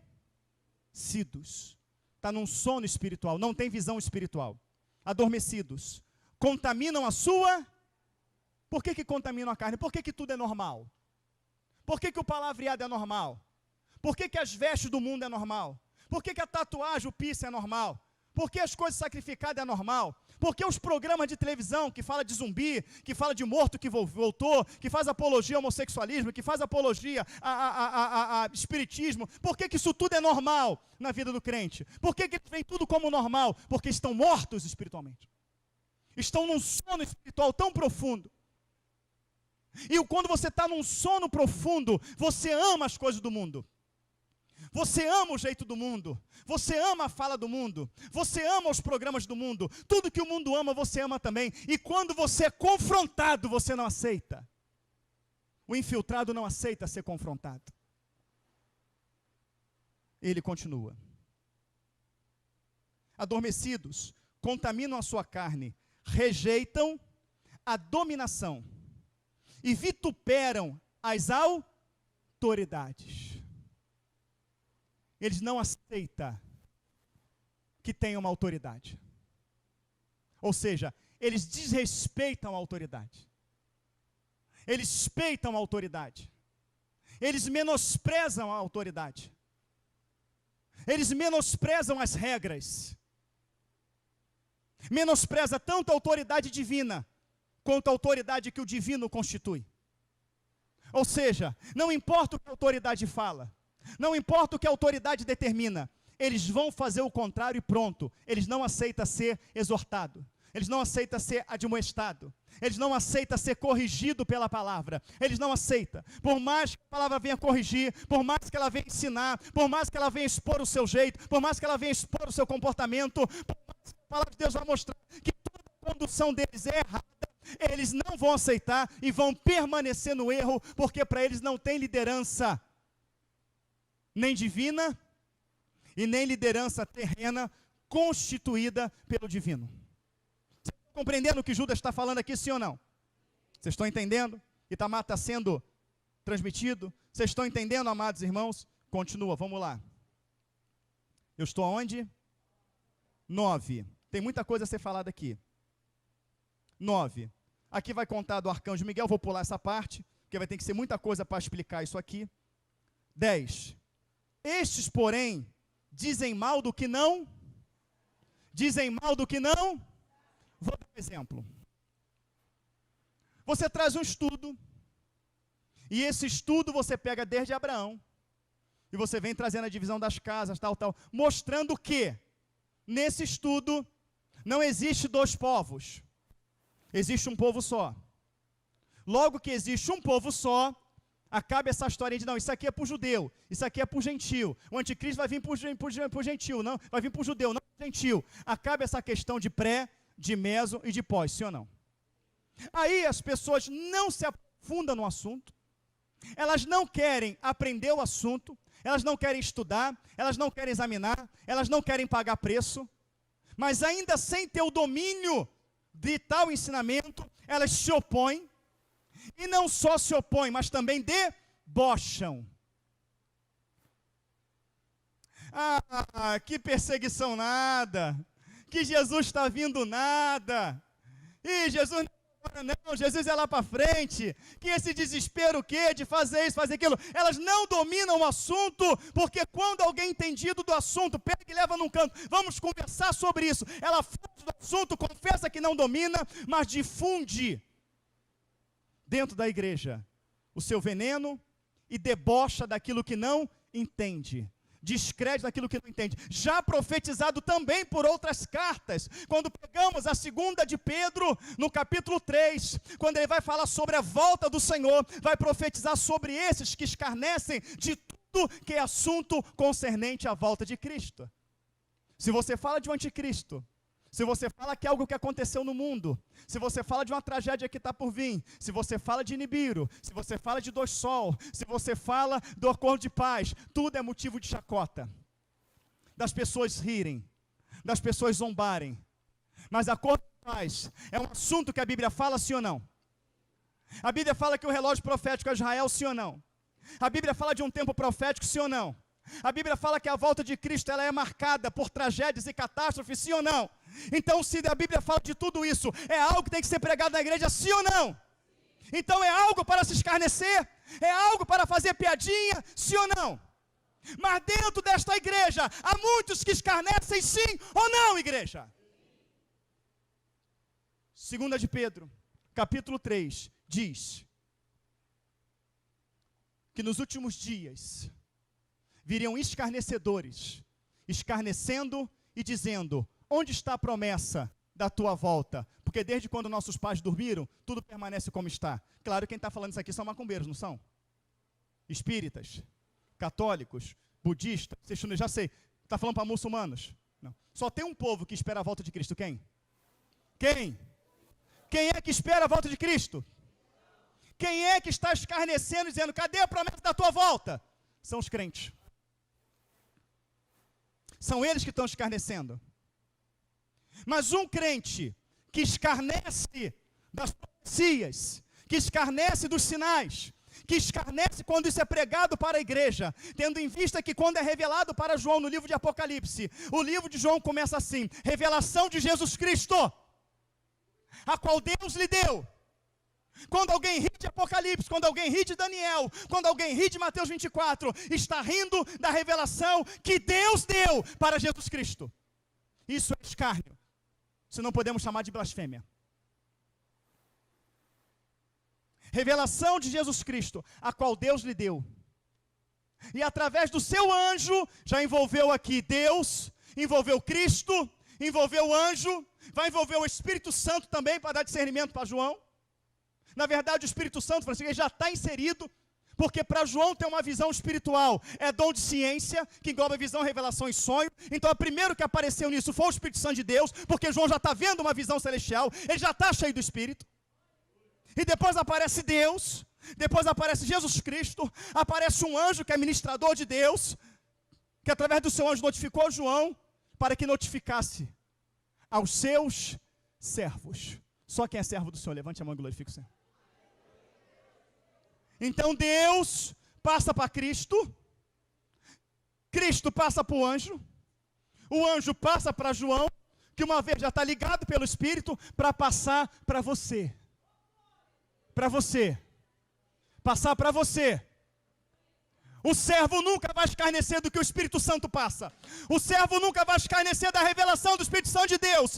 Speaker 1: Está num sono espiritual, não tem visão espiritual. Adormecidos. Contaminam a sua... Por que contaminam a carne? Por que tudo é normal? Por que o palavreado é normal? Por que as vestes do mundo é normal? Por que a tatuagem, o piercing é normal? Por que as coisas sacrificadas é normal? Por que os programas de televisão que fala de zumbi, que fala de morto que voltou, que faz apologia ao homossexualismo, que faz apologia a espiritismo, por que isso tudo é normal na vida do crente? Por que vem tudo como normal? Porque estão mortos espiritualmente. Estão num sono espiritual tão profundo. E quando você está num sono profundo, você ama as coisas do mundo. Você ama o jeito do mundo, você ama a fala do mundo, você ama os programas do mundo, tudo que o mundo ama, você ama também. E quando você é confrontado, você não aceita. O infiltrado não aceita ser confrontado. Ele continua. Adormecidos, contaminam a sua carne, rejeitam a dominação e vituperam as autoridades. Eles não aceitam que tenham uma autoridade. Ou seja, eles desrespeitam a autoridade. Eles respeitam a autoridade. Eles menosprezam a autoridade. Eles menosprezam as regras. Menospreza tanto a autoridade divina, quanto a autoridade que o divino constitui. Ou seja, não importa o que a autoridade fala, não importa o que a autoridade determina, eles vão fazer o contrário e pronto. Eles não aceitam ser exortado, eles não aceitam ser admoestado, eles não aceitam ser corrigido pela palavra, eles não aceitam. Por mais que a palavra venha corrigir, por mais que ela venha ensinar, por mais que ela venha expor o seu jeito, por mais que ela venha expor o seu comportamento, por mais que a palavra de Deus vai mostrar que toda a condução deles é errada, eles não vão aceitar e vão permanecer no erro, porque para eles não tem liderança nem divina e nem liderança terrena constituída pelo divino. Vocês estão compreendendo o que Judas está falando aqui, sim ou não? Vocês estão entendendo? Itamar está sendo transmitido? Vocês estão entendendo, amados irmãos? Continua, vamos lá. Eu estou aonde? 9. Tem muita coisa a ser falada aqui. 9. Aqui vai contar do arcanjo Miguel, vou pular essa parte, porque vai ter que ser muita coisa para explicar isso aqui. 10. Estes, porém, dizem mal do que não. Vou dar um exemplo. Você traz um estudo, e esse estudo você pega desde Abraão, e você vem trazendo a divisão das casas, tal, mostrando que, nesse estudo, não existe dois povos, existe um povo só. Logo que existe um povo só, acaba essa história de, não, isso aqui é para o judeu, isso aqui é para o gentil, o anticristo vai vir para o gentil, não, vai vir para o judeu, não para o gentil. Acaba essa questão de pré, de meso e de pós, sim ou não? Aí as pessoas não se aprofundam no assunto, elas não querem aprender o assunto, elas não querem estudar, elas não querem examinar, elas não querem pagar preço, mas ainda sem ter o domínio de tal ensinamento, elas se opõem, e não só se opõem, mas também debocham. Ah, que perseguição nada, que Jesus está vindo nada, e Jesus não, Jesus é lá para frente, que esse desespero o quê, de fazer isso, fazer aquilo, elas não dominam o assunto, porque quando alguém entendido do assunto, pega e leva num canto, vamos conversar sobre isso, ela foge do assunto, confessa que não domina, mas difunde dentro da igreja o seu veneno e debocha daquilo que não entende. Descrédito daquilo que não entende, já profetizado também por outras cartas, quando pegamos a 2 de Pedro, no capítulo 3, quando ele vai falar sobre a volta do Senhor, vai profetizar sobre esses que escarnecem de tudo que é assunto concernente à volta de Cristo. Se você fala de um anticristo, se você fala que é algo que aconteceu no mundo, se você fala de uma tragédia que está por vir, se você fala de Nibiru, se você fala de Dois Sol, se você fala do acordo de paz, tudo é motivo de chacota, das pessoas rirem, das pessoas zombarem. Mas acordo de paz é um assunto que a Bíblia fala, sim ou não? A Bíblia fala que o relógio profético é Israel, sim ou não? A Bíblia fala de um tempo profético, sim ou não? A Bíblia fala que a volta de Cristo ela é marcada por tragédias e catástrofes, sim ou não? Então, se a Bíblia fala de tudo isso, é algo que tem que ser pregado na igreja, sim ou não? Então é algo para se escarnecer? É algo para fazer piadinha, sim ou não? Mas dentro desta igreja, há muitos que escarnecem, sim ou não, igreja? 2 de Pedro, capítulo 3, diz que nos últimos dias viriam escarnecedores, escarnecendo e dizendo: onde está a promessa da tua volta? Porque desde quando nossos pais dormiram, tudo permanece como está. Claro, quem está falando isso aqui são macumbeiros, não são? Espíritas, católicos, budistas, já sei, está falando para muçulmanos? Não. Só tem um povo que espera a volta de Cristo, quem? Quem? Quem é que espera a volta de Cristo? Quem é que está escarnecendo, dizendo: cadê a promessa da tua volta? São os crentes. São eles que estão escarnecendo. Mas um crente que escarnece das profecias, que escarnece dos sinais, que escarnece quando isso é pregado para a igreja, tendo em vista que quando é revelado para João no livro de Apocalipse, o livro de João começa assim: revelação de Jesus Cristo, a qual Deus lhe deu. Quando alguém ri de Apocalipse, quando alguém ri de Daniel, quando alguém ri de Mateus 24, está rindo da revelação que Deus deu para Jesus Cristo. Isso é escárnio. Isso não podemos chamar de blasfêmia. Revelação de Jesus Cristo, a qual Deus lhe deu. E através do seu anjo, já envolveu aqui Deus, envolveu Cristo, envolveu o anjo, vai envolver o Espírito Santo também para dar discernimento para João. Na verdade, o Espírito Santo, Francisco, ele já está inserido, porque para João ter uma visão espiritual é dom de ciência, que engloba visão, revelação e sonho. Então, o primeiro que apareceu nisso foi o Espírito Santo de Deus, porque João já está vendo uma visão celestial, ele já está cheio do Espírito. E depois aparece Deus, depois aparece Jesus Cristo, aparece um anjo que é ministrador de Deus, que através do seu anjo notificou João, para que notificasse aos seus servos. Só quem é servo do Senhor, levante a mão e glorifique o Senhor. Então Deus passa para Cristo, Cristo passa para o anjo passa para João, que uma vez já está ligado pelo Espírito, para passar para você. Para você. Passar para você. O servo nunca vai escarnecer do que o Espírito Santo passa. O servo nunca vai escarnecer da revelação do Espírito Santo de Deus.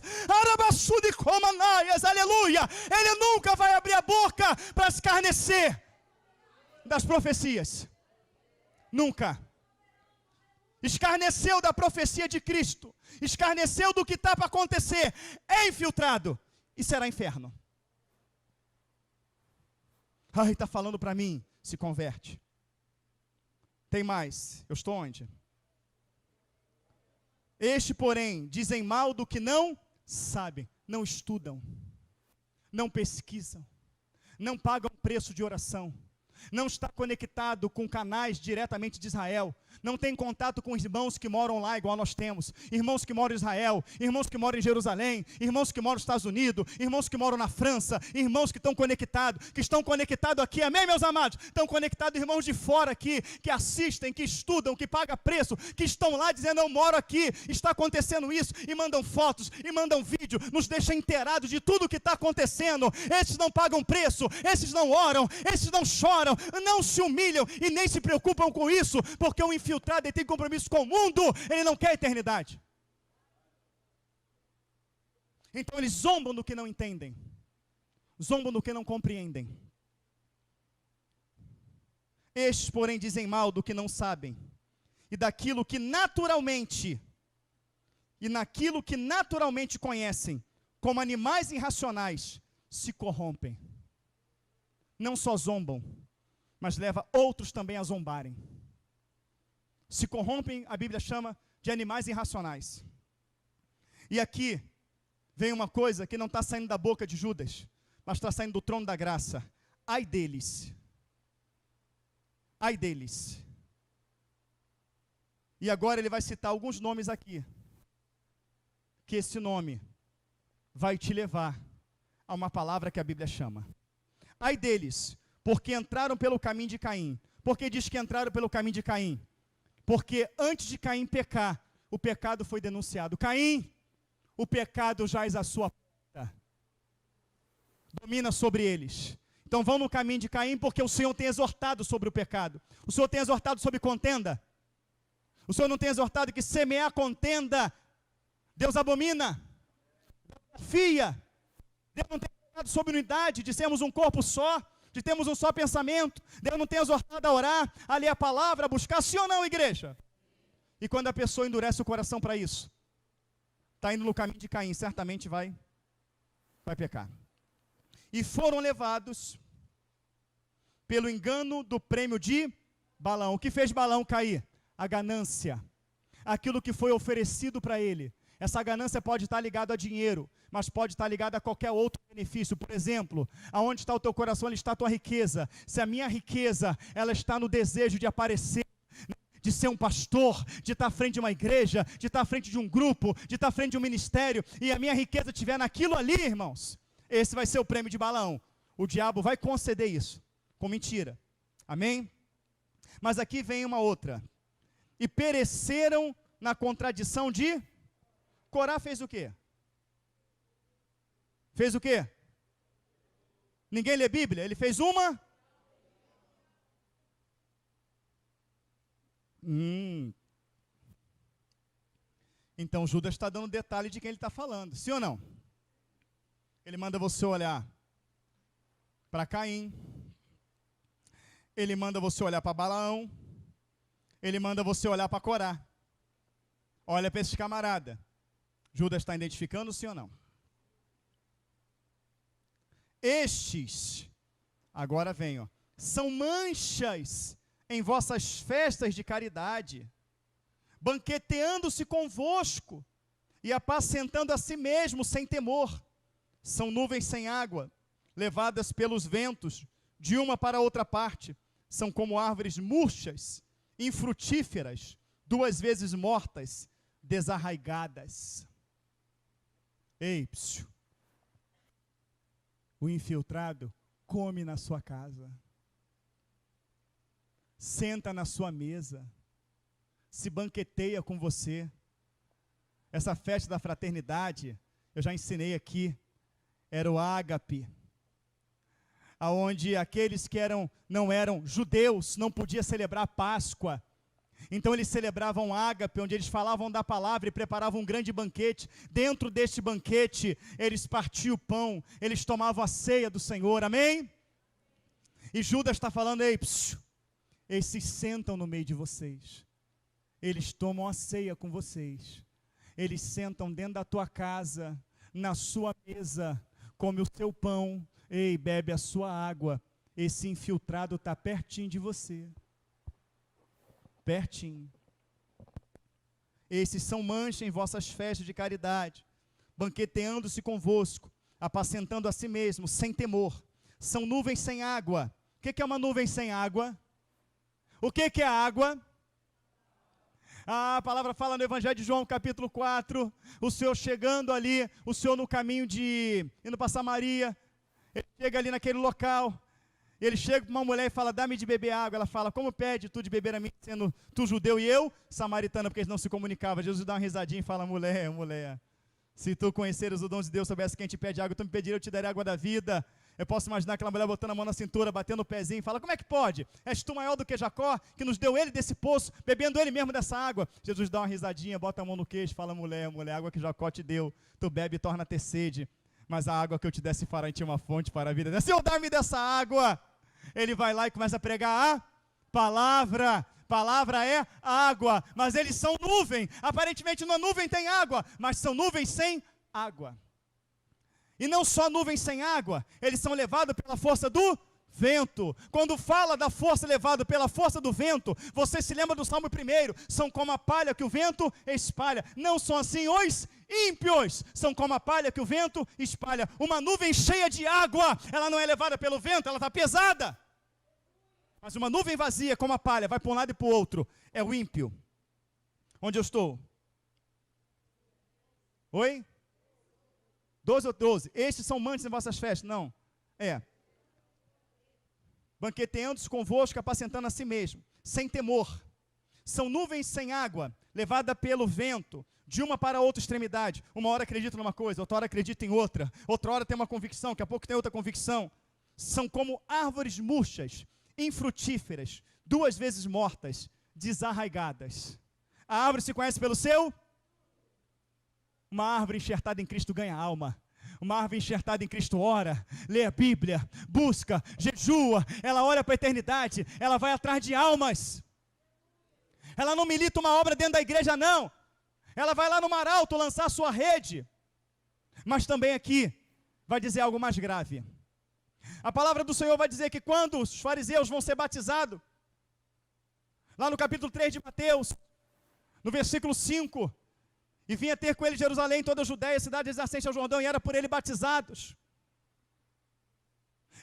Speaker 1: Aleluia! Ele nunca vai abrir a boca para escarnecer das profecias. Nunca. Escarneceu da profecia de Cristo. Escarneceu do que está para acontecer. É infiltrado e será inferno. Ai, está falando para mim, se converte. Tem mais, eu estou onde? Este, porém, dizem mal do que não sabem, não estudam, não pesquisam, não pagam preço de oração, não está conectado com canais diretamente de Israel, não tem contato com irmãos que moram lá igual nós temos, irmãos que moram em Israel, irmãos que moram em Jerusalém, irmãos que moram nos Estados Unidos, irmãos que moram na França, irmãos que estão conectados aqui, amém, meus amados? Estão conectados irmãos de fora aqui, que assistem, que estudam, que pagam preço, que estão lá dizendo, eu moro aqui, está acontecendo isso, e mandam fotos, e mandam vídeo, nos deixam inteirados de tudo o que está acontecendo. Esses não pagam preço, esses não oram, esses não choram, não se humilham e nem se preocupam com isso, porque o infiltrado ele tem compromisso com o mundo, ele não quer a eternidade. Então eles zombam do que não entendem, zombam do que não compreendem. Estes, porém, dizem mal do que não sabem, e daquilo que naturalmente, conhecem, como animais irracionais, se corrompem. Não só zombam, mas leva outros também a zombarem. Se corrompem, a Bíblia chama de animais irracionais. E aqui vem uma coisa que não está saindo da boca de Judas, mas está saindo do trono da graça. Ai deles. Ai deles. E agora ele vai citar alguns nomes aqui, que esse nome vai te levar a uma palavra que a Bíblia chama. Ai deles, porque entraram pelo caminho de Caim. Por que diz que entraram pelo caminho de Caim? Porque antes de Caim pecar, o pecado foi denunciado. Caim, o pecado jaz à sua porta, domina sobre eles. Então vão no caminho de Caim, porque o Senhor tem exortado sobre o pecado. O Senhor tem exortado sobre contenda. O Senhor não tem exortado que semear contenda, Deus abomina, Deus porfia. Deus não tem exortado sobre unidade, de sermos um corpo só, de termos um só pensamento. Deus não tem exortado a orar, a ler a palavra, a buscar, sim ou não, igreja? E quando a pessoa endurece o coração para isso, está indo no caminho de Caim, certamente vai pecar. E foram levados pelo engano do prêmio de Balaão. O que fez Balaão cair? A ganância, aquilo que foi oferecido para ele. Essa ganância pode estar ligada a dinheiro, mas pode estar ligada a qualquer outro benefício. Por exemplo, aonde está o teu coração, ali está a tua riqueza. Se a minha riqueza, ela está no desejo de aparecer, de ser um pastor, de estar à frente de uma igreja, de estar à frente de um grupo, de estar à frente de um ministério, e a minha riqueza estiver naquilo ali, irmãos, esse vai ser o prêmio de Balaão. O diabo vai conceder isso, com mentira. Amém? Mas aqui vem uma outra. E pereceram na contradição de... Corá fez o quê? Fez o quê? Ninguém lê Bíblia? Ele fez uma... Então Judas está dando detalhe de quem ele está falando, sim ou não? Ele manda você olhar para Caim, ele manda você olhar para Balaão, ele manda você olhar para Corá. Olha para esses camaradas. Judas está identificando, sim ou não? Estes, agora vem, ó, são manchas em vossas festas de caridade, banqueteando-se convosco e apacentando a si mesmo sem temor. São nuvens sem água, levadas pelos ventos de uma para outra parte. São como árvores murchas, infrutíferas, 2 vezes mortas, desarraigadas. Ei, psiu. O infiltrado come na sua casa, senta na sua mesa, se banqueteia com você. Essa festa da fraternidade, eu já ensinei aqui, era o ágape, aonde aqueles que não eram judeus não podiam celebrar a Páscoa. Então eles celebravam ágape, onde eles falavam da palavra e preparavam um grande banquete. Dentro deste banquete, eles partiam o pão, eles tomavam a ceia do Senhor, amém? E Judas está falando, ei, eles se sentam no meio de vocês, eles tomam a ceia com vocês, eles sentam dentro da tua casa, na sua mesa, come o seu pão, ei, bebe a sua água. Esse infiltrado está pertinho de você. Pertinho. Esses são manchas em vossas festas de caridade, banqueteando-se convosco, apacentando a si mesmo, sem temor. São nuvens sem água. O que é uma nuvem sem água? O que é a água? A palavra fala no Evangelho de João, capítulo 4, o Senhor chegando ali, o Senhor no caminho indo para Samaria, ele chega ali naquele local, ele chega para uma mulher e fala, dá-me de beber água. Ela fala, como pede tu de beber a mim, sendo tu judeu e eu samaritana, porque eles não se comunicavam. Jesus dá uma risadinha e fala, mulher, se tu conheceres o dom de Deus, soubesse quem te pede água, tu me pediria, eu te daria água da vida. Eu posso imaginar aquela mulher botando a mão na cintura, batendo o pezinho, e fala, como é que pode? És tu maior do que Jacó, que nos deu ele desse poço, bebendo ele mesmo dessa água? Jesus dá uma risadinha, bota a mão no queixo, fala, mulher, a água que Jacó te deu, tu bebe e torna a ter sede, mas a água que eu te desse fará em ti uma fonte para a vida. Senhor, dá-me dessa água. Ele vai lá e começa a pregar a palavra. Palavra é água, mas eles são nuvem. Aparentemente na nuvem tem água, mas são nuvens sem água. E não só nuvens sem água, eles são levados pela força do vento. Quando fala da força levada pela força do vento, você se lembra do Salmo 1, são como a palha que o vento espalha. Não são assim os ímpios, são como a palha que o vento espalha. Uma nuvem cheia de água, ela não é levada pelo vento, ela está pesada. Mas uma nuvem vazia, como a palha, vai para um lado e para o outro, é o ímpio. Onde eu estou? Oi? 12 ou 12? Estes são mantes em vossas festas? Não. Banqueteando-se convosco, apacentando a si mesmo, sem temor. São nuvens sem água, levada pelo vento, de uma para outra extremidade. Uma hora acredita numa coisa, outra hora acredita em outra. Outra hora tem uma convicção, daqui a pouco tem outra convicção. São como árvores murchas, infrutíferas, 2 vezes mortas, desarraigadas. A árvore se conhece pelo seu? Uma árvore enxertada em Cristo ganha alma. Uma árvore enxertada em Cristo ora, lê a Bíblia, busca, jejua, ela olha para a eternidade, ela vai atrás de almas. Ela não milita uma obra dentro da igreja, não. Ela vai lá no mar alto lançar a sua rede. Mas também aqui vai dizer algo mais grave. A palavra do Senhor vai dizer que quando os fariseus vão ser batizados, lá no capítulo 3 de Mateus, no versículo 5, e vinha ter com ele Jerusalém, toda a Judéia, cidade adjacente ao Jordão, e era por ele batizados.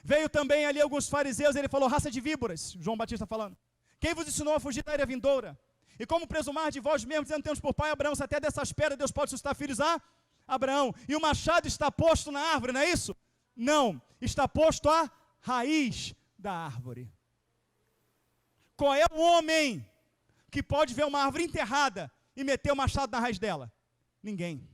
Speaker 1: Veio também ali alguns fariseus, ele falou, raça de víboras, João Batista falando, quem vos ensinou a fugir da era vindoura? E como presumar de vós mesmos, dizendo, temos por pai Abraão, se até dessas pedras Deus pode suscitar filhos a Abraão, e o machado está posto na árvore, não é isso? Não, está posto a raiz da árvore. Qual é o homem que pode ver uma árvore enterrada e meter o machado na raiz dela? Ninguém.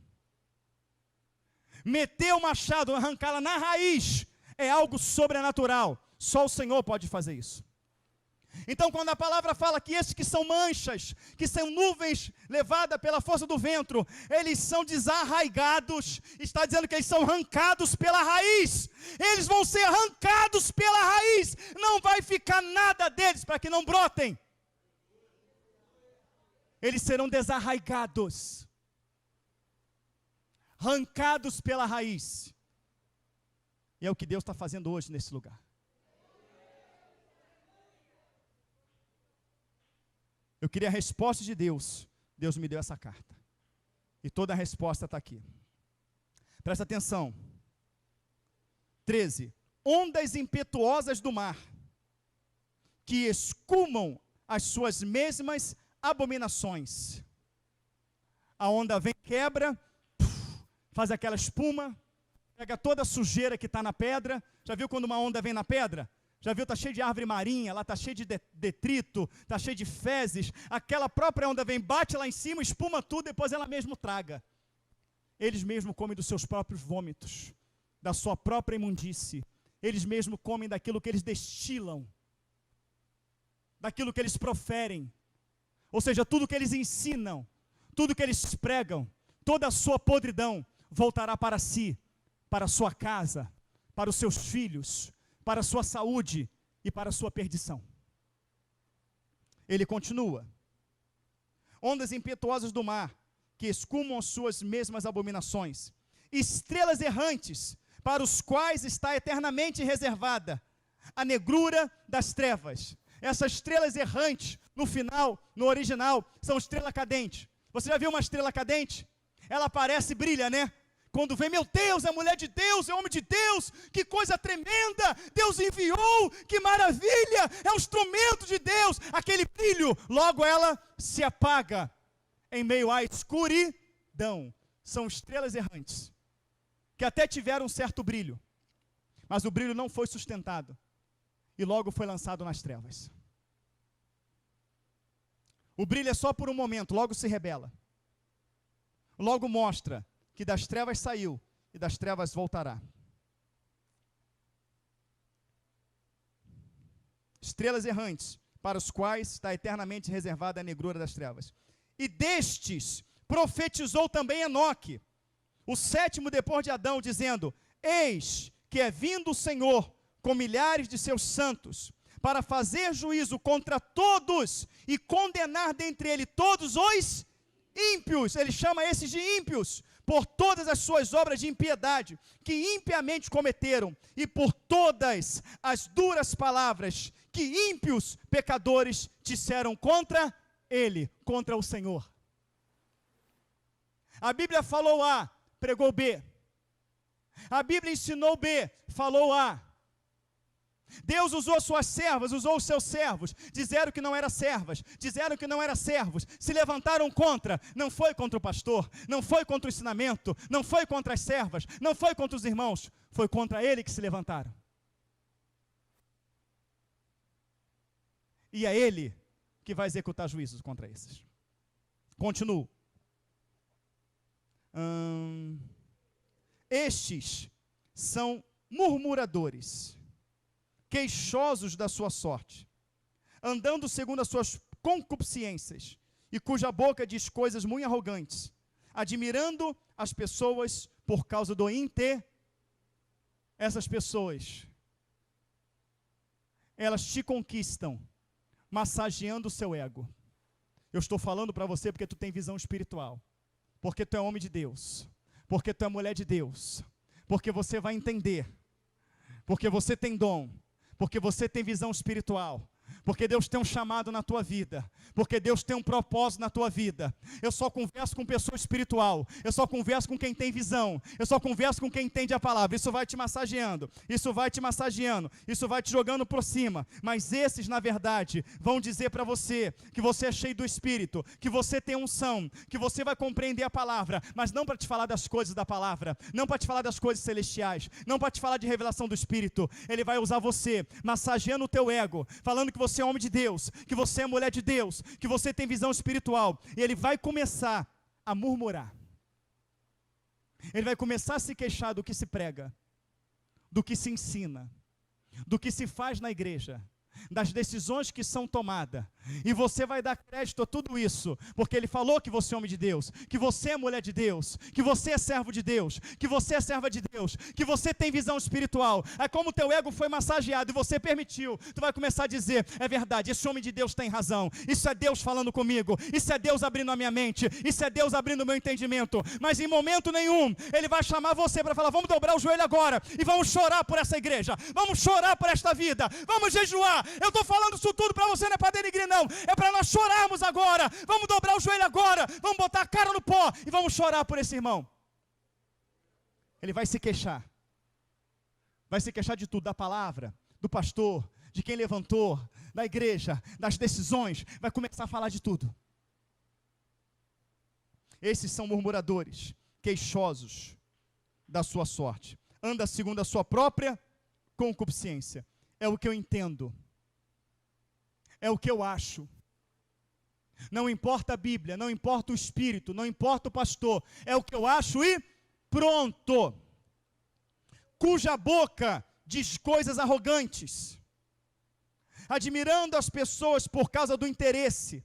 Speaker 1: Meter o machado, arrancá-la na raiz, é algo sobrenatural. Só o Senhor pode fazer isso. Então, quando a palavra fala que esses que são manchas, que são nuvens levadas pela força do vento, eles são desarraigados, está dizendo que eles são arrancados pela raiz. Eles vão ser arrancados pela raiz. Não vai ficar nada deles para que não brotem. Eles serão desarraigados, arrancados pela raiz. E é o que Deus está fazendo hoje nesse lugar. Eu queria a resposta de Deus. Deus me deu essa carta. E toda a resposta está aqui. Presta atenção. 13. Ondas impetuosas do mar, que escumam as suas mesmas abominações. A onda vem, quebra, faz aquela espuma, pega toda a sujeira que está na pedra. Já viu quando uma onda vem na pedra? Já viu, está cheio de árvore marinha, lá está cheio de detrito, está cheio de fezes. Aquela própria onda vem, bate lá em cima, espuma tudo, depois ela mesmo traga. Eles mesmo comem dos seus próprios vômitos, da sua própria imundície. Eles mesmo comem daquilo que eles destilam, daquilo que eles proferem. Ou seja, tudo que eles ensinam, tudo que eles pregam, toda a sua podridão voltará para si, para a sua casa, para os seus filhos, para a sua saúde e para a sua perdição. Ele continua. Ondas impetuosas do mar, que escumam as suas mesmas abominações. Estrelas errantes, para os quais está eternamente reservada a negrura das trevas. Essas estrelas errantes, no final, no original, são estrela cadente. Você já viu uma estrela cadente? Ela aparece e brilha, né? Quando vê, meu Deus, é mulher de Deus, é homem de Deus, que coisa tremenda, Deus enviou, que maravilha, é um instrumento de Deus, aquele brilho, logo ela se apaga em meio à escuridão. São estrelas errantes, que até tiveram um certo brilho, mas o brilho não foi sustentado, e logo foi lançado nas trevas. O brilho é só por um momento, logo se rebela, logo mostra que das trevas saiu e das trevas voltará. Estrelas errantes, para os quais está eternamente reservada a negrura das trevas. E destes profetizou também Enoque, o sétimo depois de Adão, dizendo: eis que é vindo o Senhor com milhares de seus santos, para fazer juízo contra todos e condenar dentre ele todos os ímpios. Ele chama esses de ímpios, por todas as suas obras de impiedade, que impiamente cometeram, e por todas as duras palavras que ímpios pecadores disseram contra ele, contra o Senhor. A Bíblia falou A, pregou B. A Bíblia ensinou B, falou A. Deus usou suas servas, usou os seus servos, disseram que não eram servas, disseram que não eram servos, se levantaram contra, não foi contra o pastor, não foi contra o ensinamento, não foi contra as servas, não foi contra os irmãos, foi contra ele que se levantaram. E é ele que vai executar juízos contra esses. Continuo. Estes são murmuradores, queixosos da sua sorte, andando segundo as suas concupiscências, e cuja boca diz coisas muito arrogantes, admirando as pessoas por causa do Essas pessoas, elas te conquistam, massageando o seu ego. Eu estou falando para você porque tu tem visão espiritual, porque tu é homem de Deus, porque tu é mulher de Deus, porque você vai entender, porque você tem dom, porque você tem visão espiritual, porque Deus tem um chamado na tua vida, porque Deus tem um propósito na tua vida. Eu só converso com pessoa espiritual, eu só converso com quem tem visão, eu só converso com quem entende a palavra. Isso vai te massageando, isso vai te massageando, isso vai te jogando por cima, mas esses na verdade vão dizer para você que você é cheio do Espírito, que você tem unção, que você vai compreender a palavra, mas não para te falar das coisas da palavra, não para te falar das coisas celestiais, não para te falar de revelação do Espírito. Ele vai usar você, massageando o teu ego, falando que você é homem de Deus, que você é mulher de Deus, que você tem visão espiritual, e ele vai começar a murmurar. Ele vai começar a se queixar do que se prega, do que se ensina, do que se faz na igreja, das decisões que são tomadas, e você vai dar crédito a tudo isso, porque ele falou que você é homem de Deus, que você é mulher de Deus, que você é servo de Deus, que você é serva de Deus, que você tem visão espiritual. É como o teu ego foi massageado e você permitiu, tu vai começar a dizer: é verdade, esse homem de Deus tem razão, isso é Deus falando comigo, isso é Deus abrindo a minha mente, isso é Deus abrindo o meu entendimento. Mas em momento nenhum ele vai chamar você para falar: vamos dobrar o joelho agora e vamos chorar por essa igreja, vamos chorar por esta vida, vamos jejuar. Eu estou falando isso tudo para você, não é para denigrir não, é para nós chorarmos agora. Vamos dobrar o joelho agora, vamos botar a cara no pó e vamos chorar por esse irmão. Ele vai se queixar de tudo, da palavra, do pastor, de quem levantou, da igreja, das decisões, vai começar a falar de tudo. Esses são murmuradores, queixosos da sua sorte, anda segundo a sua própria concupiscência. É o que eu entendo, é o que eu acho. Não importa a Bíblia, não importa o Espírito, não importa o pastor, é o que eu acho e pronto. Cuja boca diz coisas arrogantes, admirando as pessoas por causa do interesse.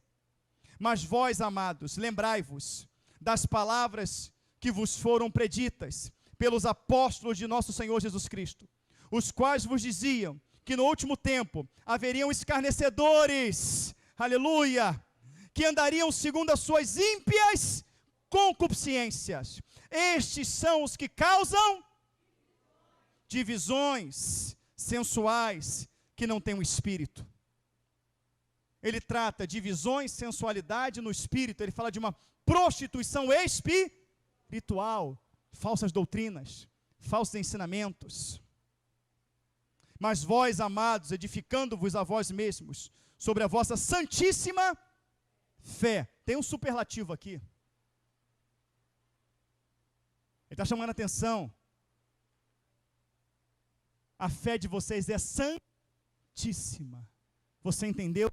Speaker 1: Mas vós, amados, lembrai-vos das palavras que vos foram preditas pelos apóstolos de nosso Senhor Jesus Cristo, os quais vos diziam que no último tempo haveriam escarnecedores, aleluia, que andariam segundo as suas ímpias concupiscências. Estes são os que causam divisões sensuais, que não têm um espírito. Ele trata divisões, sensualidade no espírito, ele fala de uma prostituição espiritual, falsas doutrinas, falsos ensinamentos. Mas vós, amados, edificando-vos a vós mesmos, sobre a vossa santíssima fé. Tem um superlativo aqui. Ele está chamando a atenção. A fé de vocês é santíssima. Você entendeu?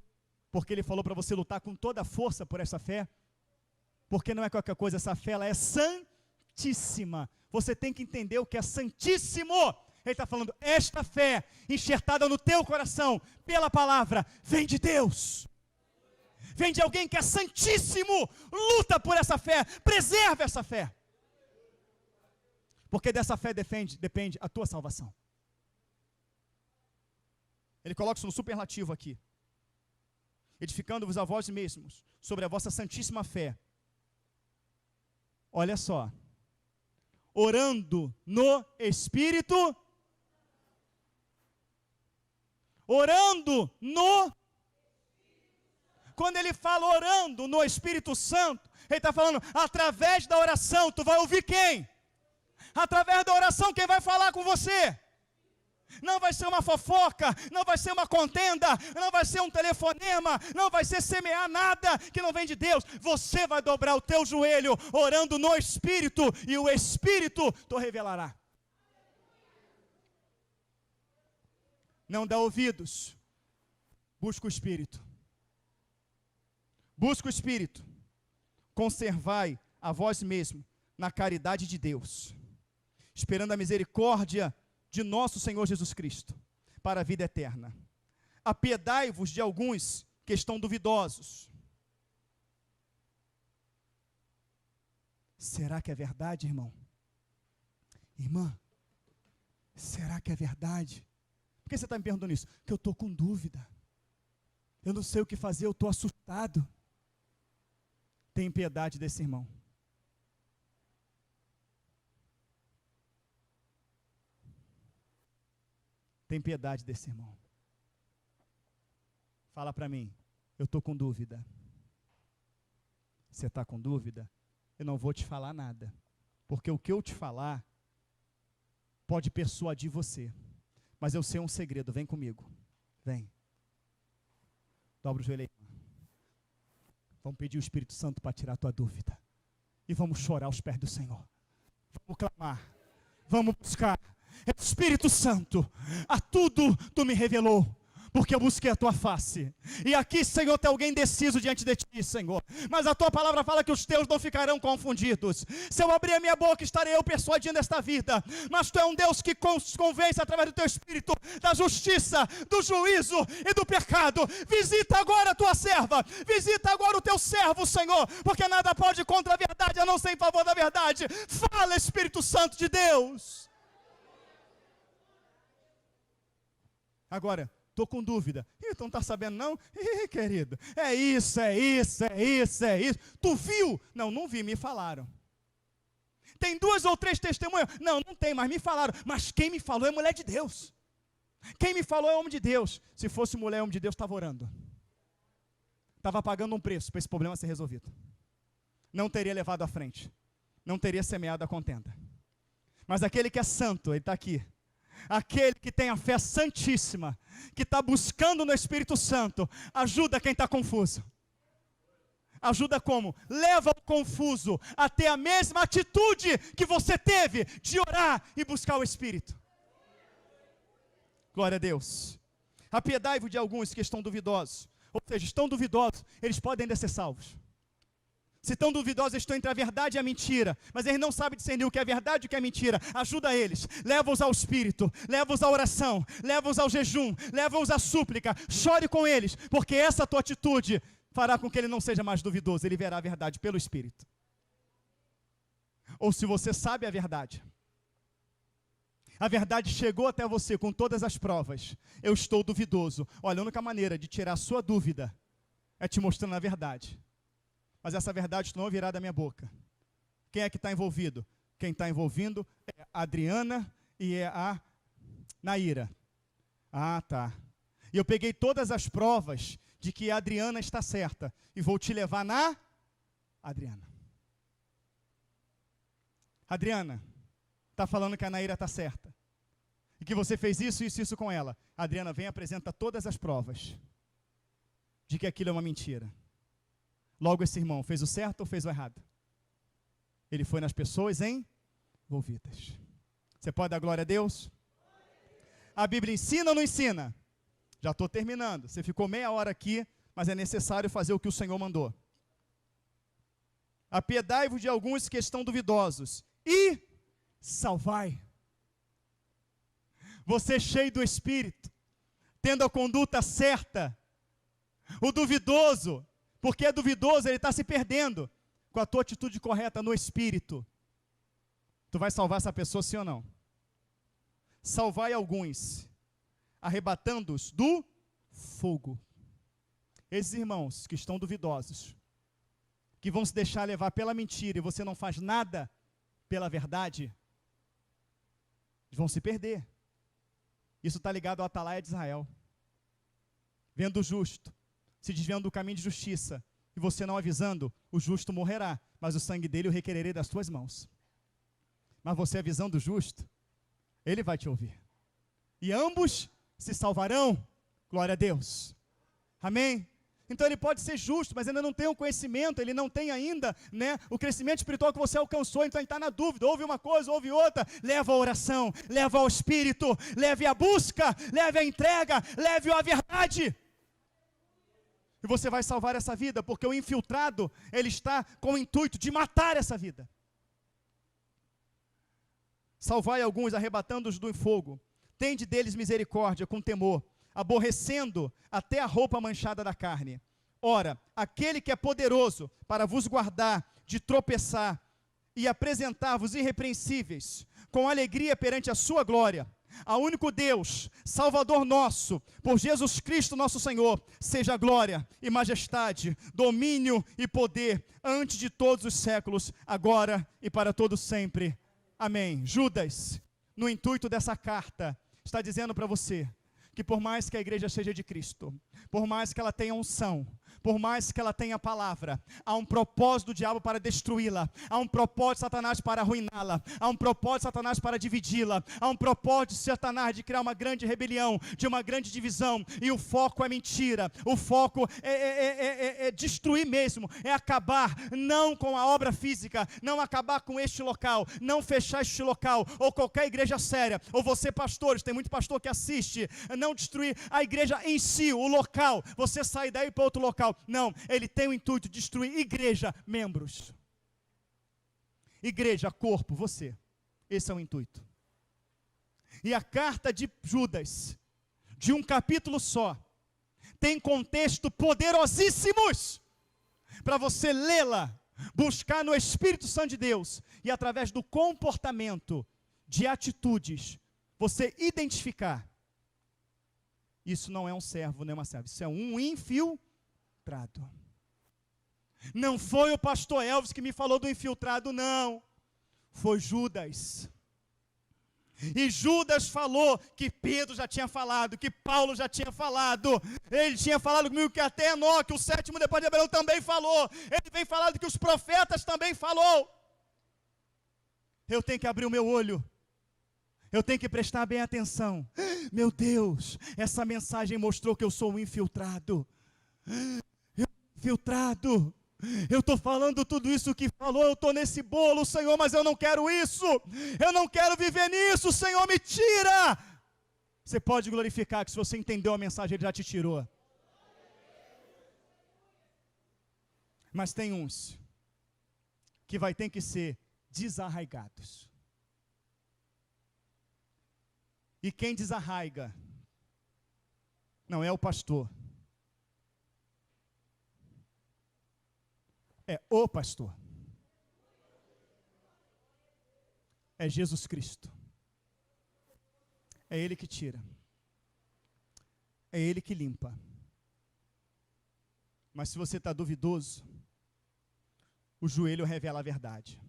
Speaker 1: Porque ele falou para você lutar com toda a força por essa fé. Porque não é qualquer coisa, essa fé ela é santíssima. Você tem que entender o que é santíssimo. Ele está falando, esta fé enxertada no teu coração, pela palavra, vem de Deus. Vem de alguém que é santíssimo. Luta por essa fé, preserva essa fé. Porque dessa fé depende a tua salvação. Ele coloca isso no superlativo aqui. Edificando-vos a vós mesmos, sobre a vossa santíssima fé. Olha só. Orando no Espírito. Orando no... Quando ele fala orando no Espírito Santo, ele está falando, através da oração, tu vai ouvir quem? Através da oração, quem vai falar com você? Não vai ser uma fofoca, não vai ser uma contenda, não vai ser um telefonema, não vai ser semear nada que não vem de Deus. Você vai dobrar o teu joelho, orando no Espírito, e o Espírito te revelará. Não dá ouvidos, busca o Espírito. Busca o Espírito, conservai a vós mesmo na caridade de Deus, esperando a misericórdia de nosso Senhor Jesus Cristo, para a vida eterna. Apiedai-vos de alguns que estão duvidosos. Será que é verdade, irmão? Irmã, será que é verdade? Por que você está me perguntando isso? Porque eu estou com dúvida. Eu não sei o que fazer, eu estou assustado. Tem piedade desse irmão. Tem piedade desse irmão. Fala para mim, eu estou com dúvida. Você está com dúvida? Eu não vou te falar nada. Porque o que eu te falar pode persuadir você. Mas eu sei um segredo, vem comigo. Vem. Dobra o joelho aí. Vamos pedir o Espírito Santo para tirar a tua dúvida. E vamos chorar aos pés do Senhor. Vamos clamar. Vamos buscar. Espírito Santo, a tudo tu me revelou, porque eu busquei a tua face. E aqui, Senhor, tem alguém indeciso diante de ti, Senhor. Mas a tua palavra fala que os teus não ficarão confundidos. Se eu abrir a minha boca, estarei eu persuadindo esta vida. Mas tu é um Deus que convence através do teu Espírito da justiça, do juízo e do pecado. Visita agora a tua serva. Visita agora o teu servo, Senhor. Porque nada pode contra a verdade, a não ser em favor da verdade. Fala, Espírito Santo de Deus. Agora, estou com dúvida. Tu não está sabendo não? Querido, é isso. Tu viu? Não, não vi, me falaram. Tem 2 ou 3 testemunhas? Não, não tem, mas me falaram. Mas quem me falou é mulher de Deus. Quem me falou é homem de Deus. Se fosse mulher, homem de Deus, estava orando. Estava pagando um preço para esse problema ser resolvido. Não teria levado à frente. Não teria semeado a contenda. Mas aquele que é santo, ele está aqui. Aquele que tem a fé santíssima, que está buscando no Espírito Santo, ajuda quem está confuso. Ajuda como? Leva o confuso a ter a mesma atitude que você teve de orar e buscar o Espírito. Glória a Deus. Apiedai-vos de alguns que estão duvidosos. Ou seja, estão duvidosos, eles podem ainda ser salvos. Se estão duvidosos, estão entre a verdade e a mentira, mas eles não sabem discernir o que é verdade e o que é mentira. Ajuda eles, leva-os ao Espírito, leva-os à oração, leva-os ao jejum, leva-os à súplica, chore com eles, porque essa tua atitude fará com que ele não seja mais duvidoso, ele verá a verdade pelo Espírito. Ou se você sabe a verdade chegou até você com todas as provas, eu estou duvidoso. Olha, a única maneira de tirar a sua dúvida é te mostrando a verdade. Mas essa verdade não virá da minha boca. Quem é que está envolvido? Quem está envolvido é a Adriana e é a Naira. Ah, tá. E eu peguei todas as provas de que a Adriana está certa. E vou te levar na Adriana. Adriana, está falando que a Naira está certa. E que você fez isso, isso, isso com ela. A Adriana vem e apresenta todas as provas de que aquilo é uma mentira. Logo esse irmão fez o certo ou fez o errado? Ele foi nas pessoas envolvidas. Você pode dar glória a Deus? A Bíblia ensina ou não ensina? Já estou terminando. Você ficou meia hora aqui, mas é necessário fazer o que o Senhor mandou. Apiedai-vos de alguns que estão duvidosos e salvai. Você cheio do Espírito, tendo a conduta certa. O duvidoso, porque é duvidoso, ele está se perdendo. Com a tua atitude correta no Espírito, tu vai salvar essa pessoa, sim ou não? Salvai alguns, arrebatando-os do fogo. Esses irmãos que estão duvidosos, que vão se deixar levar pela mentira e você não faz nada pela verdade, vão se perder. Isso está ligado ao atalaia de Israel. Vendo o justo, se desviando do caminho de justiça, e você não avisando, o justo morrerá, mas o sangue dele eu requererei das tuas mãos. Mas você avisando o justo, ele vai te ouvir. E ambos se salvarão, glória a Deus. Amém? Então ele pode ser justo, mas ainda não tem o conhecimento, ele não tem ainda, o crescimento espiritual que você alcançou, então ele está na dúvida, ouve uma coisa, ouve outra, leva a oração, leva ao Espírito, leve a busca, leve a entrega, leve a verdade. E você vai salvar essa vida, porque o infiltrado, ele está com o intuito de matar essa vida. Salvai alguns, arrebatando-os do fogo, tende deles misericórdia com temor, aborrecendo até a roupa manchada da carne. Ora, aquele que é poderoso para vos guardar de tropeçar e apresentar-vos irrepreensíveis, com alegria perante a sua glória, ao único Deus, Salvador nosso, por Jesus Cristo nosso Senhor, seja glória e majestade, domínio e poder, antes de todos os séculos, agora e para todo sempre. Amém. Judas, no intuito dessa carta, está dizendo para você, que por mais que a igreja seja de Cristo, por mais que ela tenha unção, por mais que ela tenha palavra, há um propósito do diabo para destruí-la, há um propósito de Satanás para arruiná-la, há um propósito de Satanás para dividi-la, há um propósito de Satanás de criar uma grande rebelião, de uma grande divisão, e o foco é mentira, o foco é destruir mesmo, é acabar, não com a obra física, não acabar com este local, não fechar este local, ou qualquer igreja séria, ou você pastores, tem muito pastor que assiste, não destruir a igreja em si, o local, você sai daí para outro local. Não, ele tem o intuito de destruir igreja, membros. Igreja, corpo, você. Esse é o intuito. E a carta de Judas, de um capítulo só, tem contexto poderosíssimos para você lê-la, buscar no Espírito Santo de Deus e através do comportamento, de atitudes, você identificar. Isso não é um servo, nem uma serva, isso é um infiltrado. Não foi o pastor Elvis que me falou do infiltrado, não. Foi Judas. E Judas falou que Pedro já tinha falado, que Paulo já tinha falado. Ele tinha falado comigo que até Enoque, o sétimo depois de Abraão, também falou. Ele vem falando que os profetas também falou. Eu tenho que abrir o meu olho. Eu tenho que prestar bem atenção. Meu Deus, essa mensagem mostrou que eu sou um infiltrado. Infiltrado. Eu estou falando tudo isso que falou, eu estou nesse bolo, Senhor, mas eu não quero isso. Eu não quero viver nisso, Senhor, me tira. Você pode glorificar que se você entendeu a mensagem, Ele já te tirou. Mas tem uns que vai ter que ser desarraigados. E quem desarraiga não é o pastor. É o pastor. É Jesus Cristo. É Ele que tira. É Ele que limpa. Mas se você está duvidoso, o joelho revela a verdade.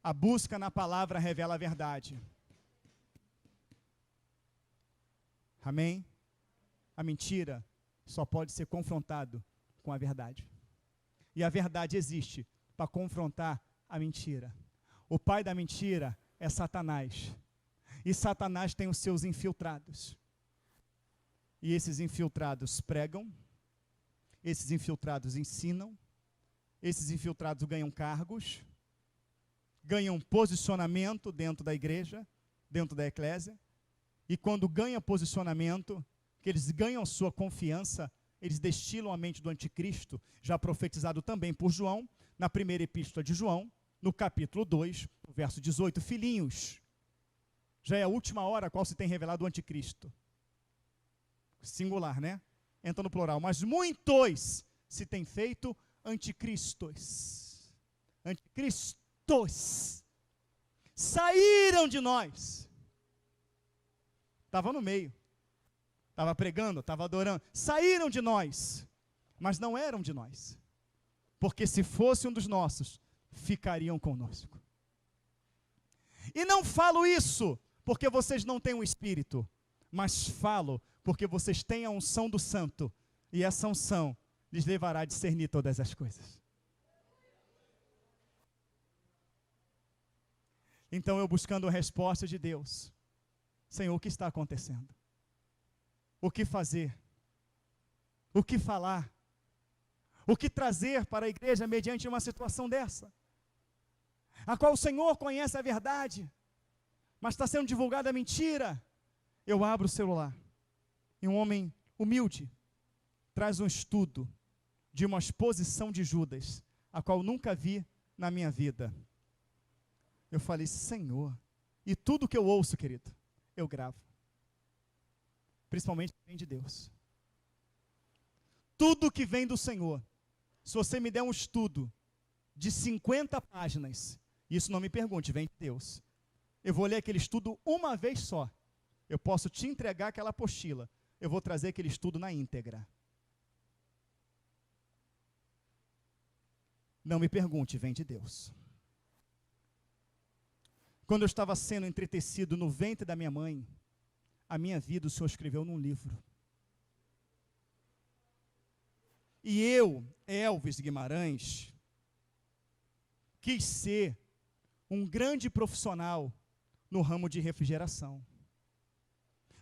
Speaker 1: A busca na palavra revela a verdade. Amém? A mentira só pode ser confrontado com a verdade. E a verdade existe para confrontar a mentira. O pai da mentira é Satanás. E Satanás tem os seus infiltrados. E esses infiltrados pregam, esses infiltrados ensinam, esses infiltrados ganham cargos, ganham posicionamento dentro da igreja, dentro da eclésia, e quando ganham posicionamento, que eles ganham sua confiança, eles destilam a mente do anticristo, já profetizado também por João, na primeira epístola de João, no capítulo 2, verso 18, filhinhos, já é a última hora a qual se tem revelado o anticristo. Singular, né? Entra no plural, mas muitos se têm feito anticristos. Anticristos. Saíram de nós. Estava no meio. Estava pregando, estava adorando. Saíram de nós, mas não eram de nós. Porque se fosse um dos nossos, ficariam conosco. E não falo isso porque vocês não têm o Espírito, mas falo porque vocês têm a unção do Santo, e essa unção lhes levará a discernir todas as coisas. Então eu buscando a resposta de Deus, Senhor, o que está acontecendo? O que fazer? O que falar? O que trazer para a igreja mediante uma situação dessa? A qual o Senhor conhece a verdade, mas está sendo divulgada a mentira. Eu abro o celular, e um homem humilde traz um estudo de uma exposição de Judas, a qual nunca vi na minha vida. Eu falei, Senhor, e tudo que eu ouço, querido, eu gravo. Principalmente vem de Deus. Tudo que vem do Senhor, se você me der um estudo de 50 páginas, isso não me pergunte, vem de Deus. Eu vou ler aquele estudo uma vez só. Eu posso te entregar aquela apostila. Eu vou trazer aquele estudo na íntegra. Não me pergunte, vem de Deus. Quando eu estava sendo entretecido no ventre da minha mãe, a minha vida o Senhor escreveu num livro. E eu, Elvis Guimarães, quis ser um grande profissional no ramo de refrigeração.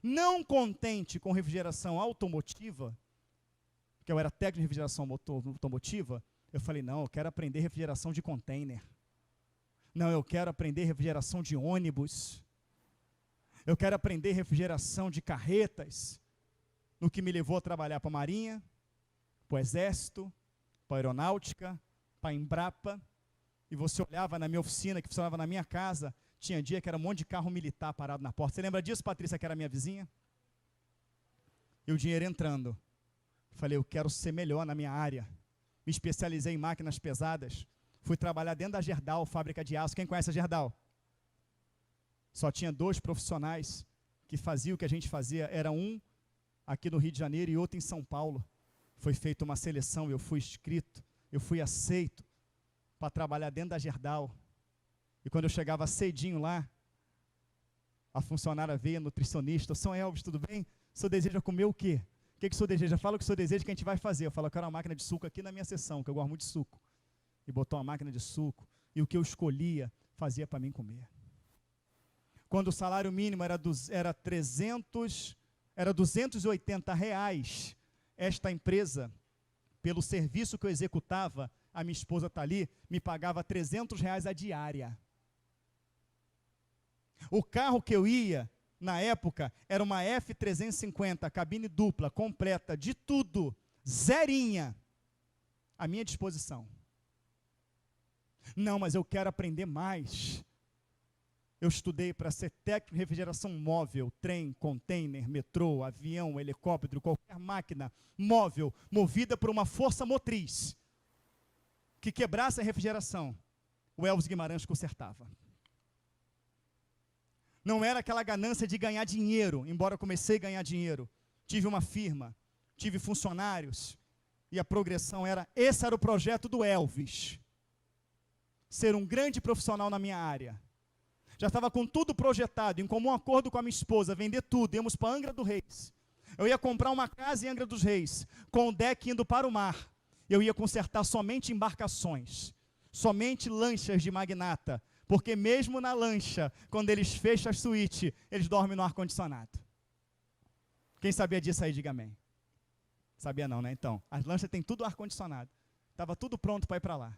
Speaker 1: Não contente com refrigeração automotiva, porque eu era técnico de refrigeração automotiva, eu falei, não, eu quero aprender refrigeração de container. Não, eu quero aprender refrigeração de ônibus. Eu quero aprender refrigeração de carretas, no que me levou a trabalhar para a Marinha, para o Exército, para a Aeronáutica, para a Embrapa, e você olhava na minha oficina, que funcionava na minha casa, tinha dia que era um monte de carro militar parado na porta. Você lembra disso, Patrícia, que era minha vizinha? E o dinheiro entrando. Falei, eu quero ser melhor na minha área. Me especializei em máquinas pesadas. Fui trabalhar dentro da Gerdau, fábrica de aço. Quem conhece a Gerdau? Só tinha 2 profissionais que faziam o que a gente fazia. Era um aqui no Rio de Janeiro e outro em São Paulo. Foi feita uma seleção, eu fui inscrito, eu fui aceito para trabalhar dentro da Gerdau. E quando eu chegava cedinho lá, a funcionária veio, a nutricionista, São Elvis, tudo bem? O senhor deseja comer o quê? O que o senhor deseja? Fala o que o senhor deseja que a gente vai fazer. Eu falo, eu quero uma máquina de suco aqui na minha sessão, que eu gosto muito de suco. E botou uma máquina de suco, e o que eu escolhia, fazia para mim comer. Quando o salário mínimo era 280 reais, esta empresa, pelo serviço que eu executava, a minha esposa está ali, me pagava 300 reais a diária. O carro que eu ia, na época, era uma F350, cabine dupla, completa, de tudo, zerinha, à minha disposição. Não, mas eu quero aprender mais. Eu estudei para ser técnico de refrigeração móvel, trem, container, metrô, avião, helicóptero, qualquer máquina móvel, movida por uma força motriz, que quebrasse a refrigeração. O Elvis Guimarães consertava. Não era aquela ganância de ganhar dinheiro, embora eu comecei a ganhar dinheiro. Tive uma firma, tive funcionários, e a progressão era, esse era o projeto do Elvis. Ser um grande profissional na minha área. Já estava com tudo projetado, em comum acordo com a minha esposa, vender tudo, íamos para Angra dos Reis. Eu ia comprar uma casa em Angra dos Reis, com o deck indo para o mar. Eu ia consertar somente embarcações, somente lanchas de magnata, Porque mesmo na lancha, quando eles fecham a suíte, eles dormem no ar-condicionado. Quem sabia disso aí, diga amém. Sabia não, né? Então, as lanchas têm tudo ar-condicionado. Estava tudo pronto para ir para lá.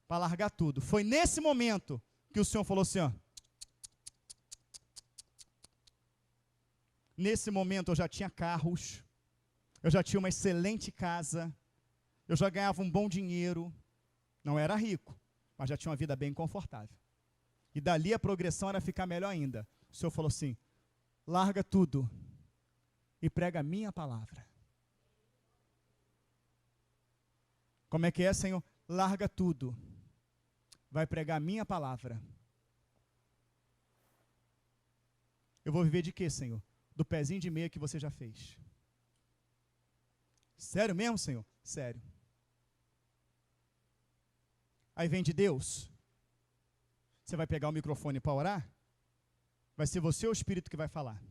Speaker 1: Para largar tudo. Foi nesse momento que o Senhor falou assim, ó. Nesse momento eu já tinha carros, eu já tinha uma excelente casa, eu já ganhava um bom dinheiro, não era rico, mas já tinha uma vida bem confortável. E dali a progressão era ficar melhor ainda. O Senhor falou assim, larga tudo e prega a minha palavra. Como é que é, Senhor? Larga tudo, vai pregar a minha palavra. Eu vou viver de quê, Senhor? Do pezinho de meia que você já fez. Sério mesmo, Senhor? Sério. Aí vem de Deus. Você vai pegar o microfone para orar? Vai ser você ou o Espírito que vai falar?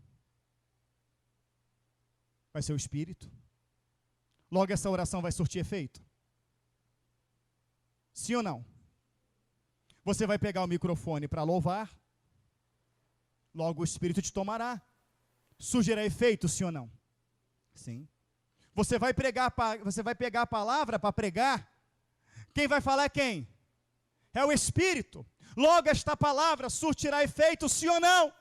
Speaker 1: Vai ser o Espírito. Logo essa oração vai surtir efeito? Sim ou não? Você vai pegar o microfone para louvar? Logo o Espírito te tomará. Surgirá efeito, sim ou não? Sim. Você vai pegar a palavra para pregar? Quem vai falar é quem? É o Espírito. Logo esta palavra surtirá efeito, sim ou não?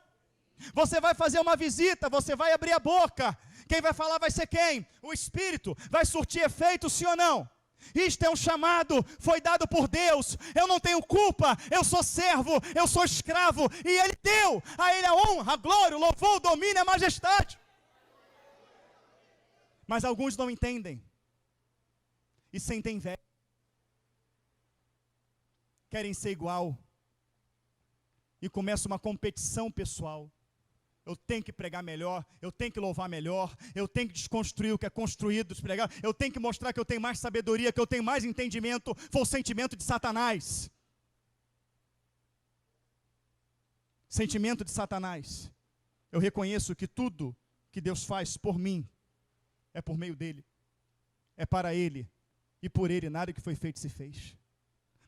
Speaker 1: Você vai fazer uma visita, você vai abrir a boca. Quem vai falar vai ser quem? O Espírito. Vai surtir efeito, sim ou não? Isto é um chamado, foi dado por Deus. Eu não tenho culpa, eu sou servo, eu sou escravo, e Ele deu a Ele a honra, a glória, o louvor, o domínio, a majestade. Mas alguns não entendem e sentem inveja, querem ser igual e começa uma competição pessoal. Eu tenho que pregar melhor, eu tenho que louvar melhor, eu tenho que desconstruir o que é construído, despregar, eu tenho que mostrar que eu tenho mais sabedoria, que eu tenho mais entendimento. Foi o sentimento de Satanás. Sentimento de Satanás. Eu reconheço que tudo que Deus faz por mim é por meio dele, é para ele, e por ele nada que foi feito se fez.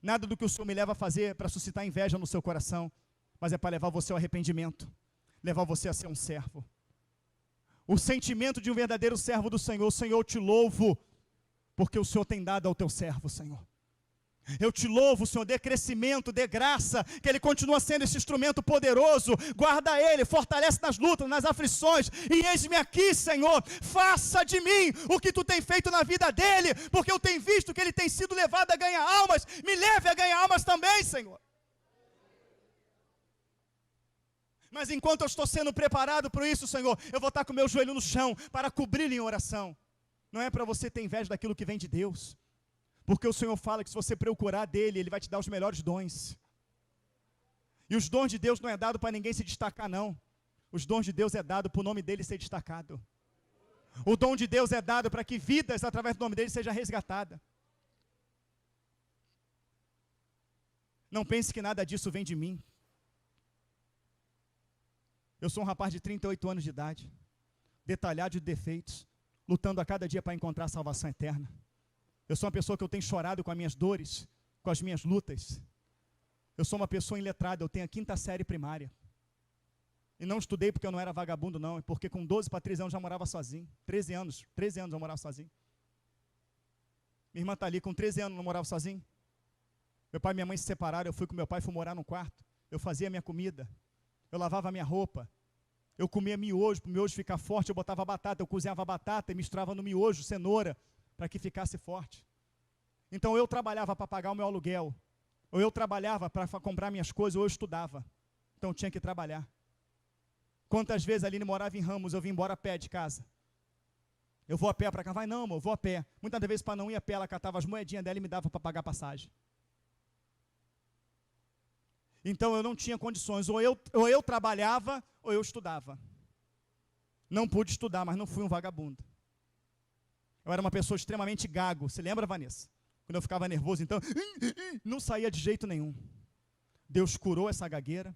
Speaker 1: Nada do que o Senhor me leva a fazer para suscitar inveja no seu coração, mas é para levar você ao arrependimento, levar você a ser um servo. O sentimento de um verdadeiro servo do Senhor. Senhor, eu te louvo, porque o Senhor tem dado ao teu servo, Senhor. Eu te louvo, Senhor, dê crescimento, dê graça, que ele continua sendo esse instrumento poderoso. Guarda ele, fortalece nas lutas, nas aflições, e eis-me aqui, Senhor. Faça de mim o que tu tem feito na vida dele, porque eu tenho visto que ele tem sido levado a ganhar almas. Me leve a ganhar almas também, Senhor. Mas enquanto eu estou sendo preparado para isso, Senhor, eu vou estar com o meu joelho no chão para cobrir em oração. Não é para você ter inveja daquilo que vem de Deus, porque o Senhor fala que se você procurar dele, ele vai te dar os melhores dons. E os dons de Deus não é dado para ninguém se destacar, não. Os dons de Deus é dado para o nome dele ser destacado. O dom de Deus é dado para que vidas através do nome dele seja resgatada. Não pense que nada disso vem de mim. Eu sou um rapaz de 38 anos de idade, detalhado de defeitos, lutando a cada dia para encontrar a salvação eterna. Eu sou uma pessoa que eu tenho chorado com as minhas dores, com as minhas lutas. Eu sou uma pessoa iletrada, eu tenho a 5ª série primária. E não estudei porque eu não era vagabundo, não, é porque com 12 para 13 anos já morava sozinho. 13 anos eu morava sozinho. Minha irmã está ali, com 13 anos não morava sozinho. Meu pai e minha mãe se separaram, eu fui com meu pai, fui morar num quarto. Eu fazia a minha comida. Eu lavava a minha roupa, eu comia miojo, para o miojo ficar forte, eu botava batata, eu cozinhava batata e misturava no miojo cenoura, para que ficasse forte. Então eu trabalhava para pagar o meu aluguel, ou eu trabalhava para comprar minhas coisas, ou eu estudava. Então eu tinha que trabalhar. Quantas vezes a Aline morava em Ramos, eu vim embora a pé de casa. Eu vou a pé para cá, vai não, amor, eu vou a pé. Muitas vezes para não ir a pé, ela catava as moedinhas dela e me dava para pagar a passagem. Então eu não tinha condições, ou eu trabalhava, ou eu estudava. Não pude estudar, mas não fui um vagabundo. Eu era uma pessoa extremamente gago. Você lembra, Vanessa? Quando eu ficava nervoso, então, não saía de jeito nenhum. Deus curou essa gagueira.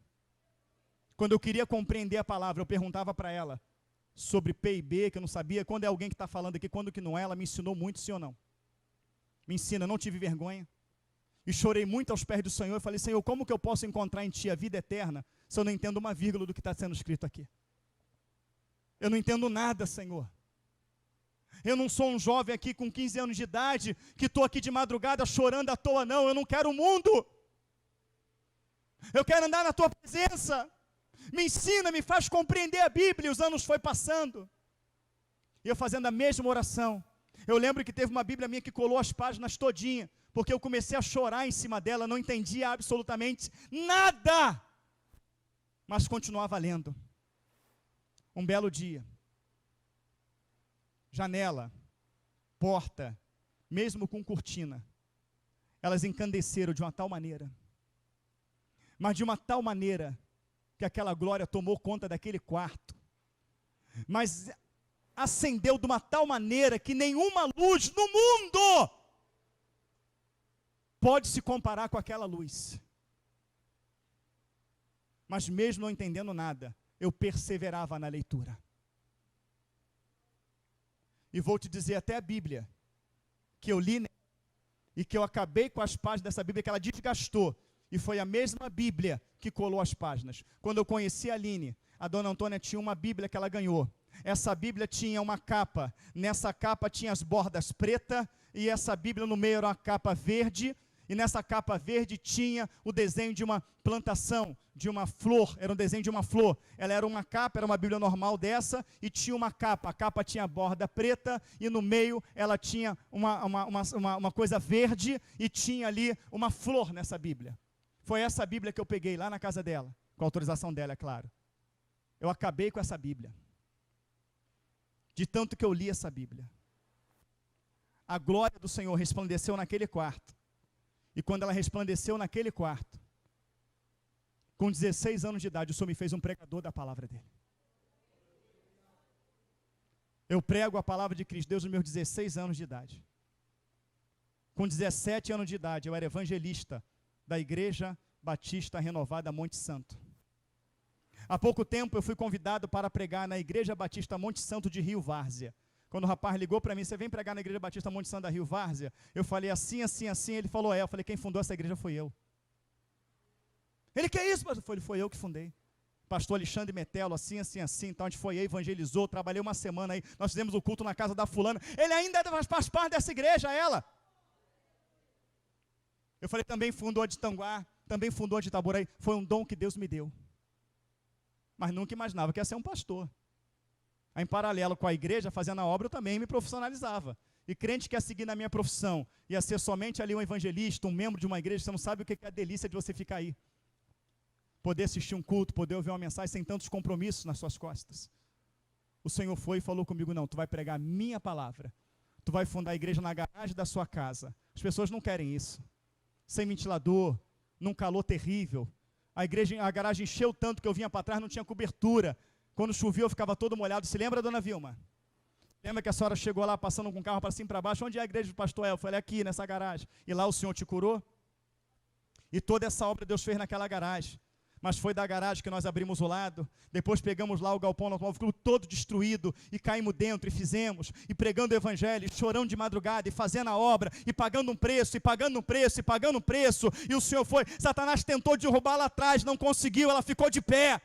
Speaker 1: Quando eu queria compreender a palavra, eu perguntava para ela sobre PIB, que eu não sabia. Quando é alguém que está falando aqui, quando que não é, ela me ensinou muito, sim ou não? Me ensina, não tive vergonha. E chorei muito aos pés do Senhor e falei, Senhor, como que eu posso encontrar em Ti a vida eterna se eu não entendo uma vírgula do que está sendo escrito aqui? Eu não entendo nada, Senhor. Eu não sou um jovem aqui com 15 anos de idade, que estou aqui de madrugada chorando à toa, não. Eu não quero o mundo. Eu quero andar na Tua presença. Me ensina, me faz compreender a Bíblia. E os anos foi passando. E eu fazendo a mesma oração. Eu lembro que teve uma Bíblia minha que colou as páginas todinha, porque eu comecei a chorar em cima dela, não entendia absolutamente nada, mas continuava lendo. Um belo dia, janela, porta, mesmo com cortina, elas encandeceram de uma tal maneira, mas de uma tal maneira, que aquela glória tomou conta daquele quarto, mas acendeu de uma tal maneira que nenhuma luz no mundo pode se comparar com aquela luz. Mas mesmo não entendendo nada, eu perseverava na leitura. E vou te dizer, até a Bíblia, que eu li e que eu acabei com as páginas dessa Bíblia, que ela desgastou, e foi a mesma Bíblia que colou as páginas. Quando eu conheci a Aline, a dona Antônia tinha uma Bíblia que ela ganhou. Essa Bíblia tinha uma capa, nessa capa tinha as bordas pretas, e essa Bíblia no meio era uma capa verde, e nessa capa verde tinha o desenho de uma plantação, de uma flor, era um desenho de uma flor. Ela era uma capa, era uma Bíblia normal dessa, e tinha uma capa, a capa tinha borda preta, e no meio ela tinha uma coisa verde, e tinha ali uma flor nessa Bíblia. Foi essa Bíblia que eu peguei lá na casa dela, com a autorização dela, é claro. Eu acabei com essa Bíblia, de tanto que eu li essa Bíblia. A glória do Senhor resplandeceu naquele quarto, e quando ela resplandeceu naquele quarto, com 16 anos de idade, o Senhor me fez um pregador da palavra dele. Eu prego a palavra de Cristo, Deus, nos meus 16 anos de idade. Com 17 anos de idade, eu era evangelista da Igreja Batista Renovada Monte Santo. Há pouco tempo eu fui convidado para pregar na Igreja Batista Monte Santo de Rio Várzea. Quando o rapaz ligou para mim, você vem pregar na Igreja Batista Monte Santo da Rio Várzea? Eu falei assim, assim, assim, ele falou, eu falei, quem fundou essa igreja foi eu. Ele, que é isso? Mas foi eu que fundei. Pastor Alexandre Metelo, assim, assim, assim, então a gente foi aí, evangelizou, trabalhei uma semana aí, nós fizemos o culto na casa da fulana, ele ainda faz parte dessa igreja, ela. Eu falei, também fundou a de Tanguá, também fundou a de Itaboraí, foi um dom que Deus me deu. Mas nunca imaginava que ia ser um pastor. Aí, em paralelo com a igreja, fazendo a obra, eu também me profissionalizava. E crente que ia seguir na minha profissão, ia ser somente ali um evangelista, um membro de uma igreja, você não sabe o que é a delícia de você ficar aí. Poder assistir um culto, poder ouvir uma mensagem sem tantos compromissos nas suas costas. O Senhor foi e falou comigo, não, tu vai pregar a minha palavra. Tu vai fundar a igreja na garagem da sua casa. As pessoas não querem isso. Sem ventilador, num calor terrível. A garagem encheu tanto que eu vinha para trás, não tinha cobertura. Quando chovia eu ficava todo molhado. Se lembra, dona Vilma? Lembra que a senhora chegou lá passando com o carro para cima e para baixo? Onde é a igreja do pastor El? Eu falei, aqui nessa garagem. E lá o Senhor te curou? E toda essa obra Deus fez naquela garagem. Mas foi da garagem que nós abrimos o lado, depois pegamos lá o galpão, no automóvel, ficou todo destruído, e caímos dentro, e fizemos, e pregando o evangelho, e chorando de madrugada, e fazendo a obra, e pagando um preço, e pagando um preço, e pagando um preço, e o Senhor foi, Satanás tentou derrubar lá atrás, não conseguiu, ela ficou de pé.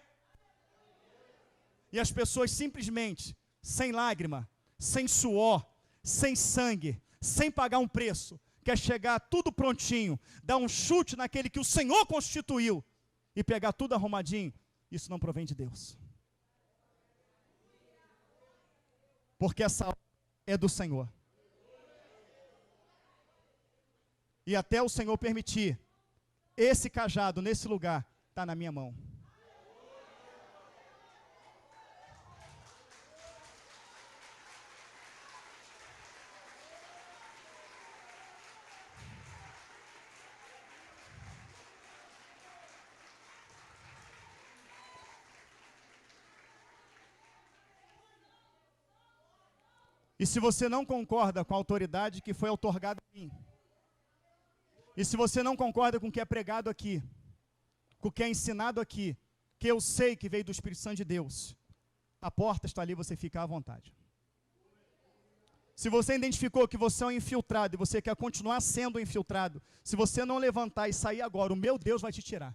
Speaker 1: E as pessoas simplesmente, sem lágrima, sem suor, sem sangue, sem pagar um preço, quer chegar tudo prontinho, dar um chute naquele que o Senhor constituiu, e pegar tudo arrumadinho, isso não provém de Deus. Porque essa obra é do Senhor. E até o Senhor permitir, esse cajado nesse lugar está na minha mão. E se você não concorda com a autoridade que foi outorgada a mim, e se você não concorda com o que é pregado aqui, com o que é ensinado aqui, que eu sei que veio do Espírito Santo de Deus, a porta está ali, você fica à vontade. Se você identificou que você é um infiltrado e você quer continuar sendo um infiltrado, se você não levantar e sair agora, o meu Deus vai te tirar.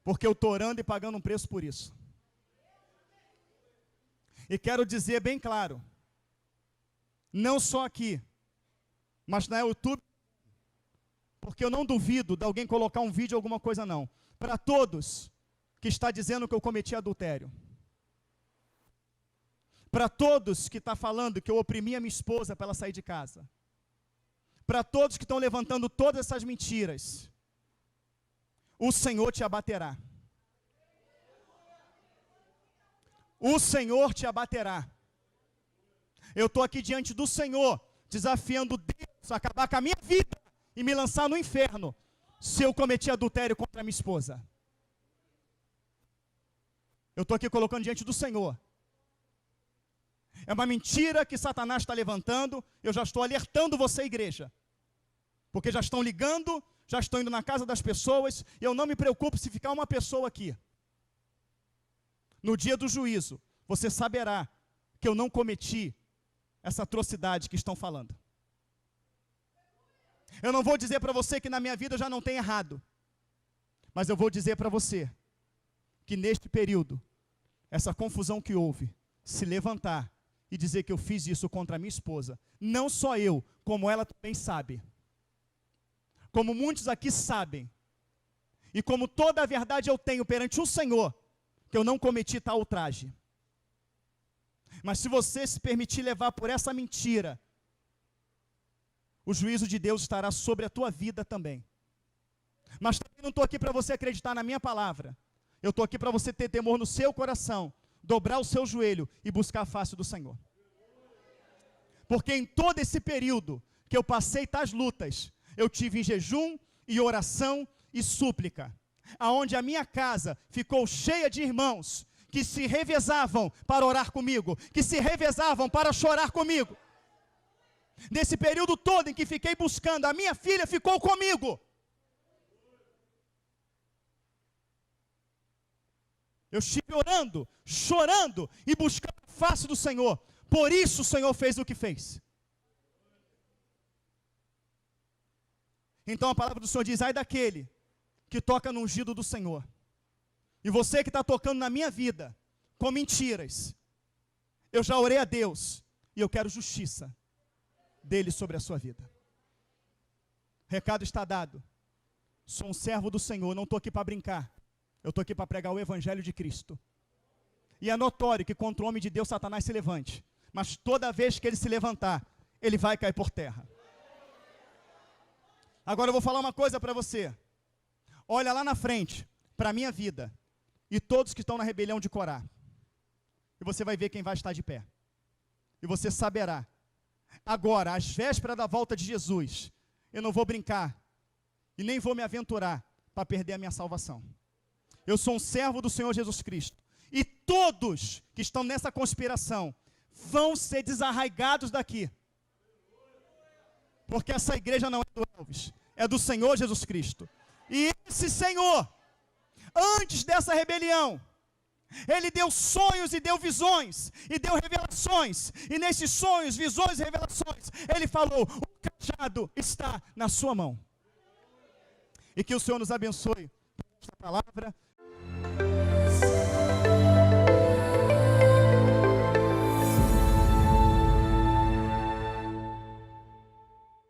Speaker 1: Porque eu estou orando e pagando um preço por isso. E quero dizer bem claro, não só aqui, mas na YouTube, porque eu não duvido de alguém colocar um vídeo ou alguma coisa não. Para todos que está dizendo que eu cometi adultério. Para todos que está falando que eu oprimi a minha esposa para ela sair de casa. Para todos que estão levantando todas essas mentiras. O Senhor te abaterá. O Senhor te abaterá. Eu estou aqui diante do Senhor, desafiando Deus a acabar com a minha vida e me lançar no inferno, se eu cometi adultério contra a minha esposa. Eu estou aqui colocando diante do Senhor. É uma mentira que Satanás está levantando, eu já estou alertando você, igreja. Porque já estão ligando, já estão indo na casa das pessoas, e eu não me preocupo se ficar uma pessoa aqui. No dia do juízo, você saberá que eu não cometi essa atrocidade que estão falando. Eu não vou dizer para você que na minha vida já não tem errado, mas eu vou dizer para você que neste período, essa confusão que houve, se levantar e dizer que eu fiz isso contra a minha esposa, não só eu, como ela também sabe, como muitos aqui sabem, e como toda a verdade eu tenho perante o Senhor, que eu não cometi tal ultraje. Mas se você se permitir levar por essa mentira, o juízo de Deus estará sobre a tua vida também. Mas também não estou aqui para você acreditar na minha palavra. Eu estou aqui para você ter temor no seu coração, dobrar o seu joelho e buscar a face do Senhor. Porque em todo esse período que eu passei tais lutas, eu tive em jejum e oração e súplica, aonde a minha casa ficou cheia de irmãos que se revezavam para orar comigo, que se revezavam para chorar comigo. Nesse período todo em que fiquei buscando, a minha filha ficou comigo. Eu estive orando, chorando e buscando a face do Senhor. Por isso o Senhor fez o que fez. Então a palavra do Senhor diz: ai daquele que toca no ungido do Senhor. E você que está tocando na minha vida com mentiras, eu já orei a Deus e eu quero justiça dele sobre a sua vida. O recado está dado. Sou um servo do Senhor, não estou aqui para brincar. Eu estou aqui para pregar o Evangelho de Cristo. E é notório que contra o homem de Deus Satanás se levante. Mas toda vez que ele se levantar, ele vai cair por terra. Agora eu vou falar uma coisa para você. Olha lá na frente, para a minha vida, e todos que estão na rebelião de Corá. E você vai ver quem vai estar de pé. E você saberá. Agora, às vésperas da volta de Jesus, eu não vou brincar e nem vou me aventurar para perder a minha salvação. Eu sou um servo do Senhor Jesus Cristo. E todos que estão nessa conspiração vão ser desarraigados daqui. Porque essa igreja não é do Elvis, é do Senhor Jesus Cristo. E esse Senhor, antes dessa rebelião, ele deu sonhos e deu visões, e deu revelações, e nesses sonhos, visões e revelações, ele falou: o cajado está na sua mão. E que o Senhor nos abençoe por esta palavra.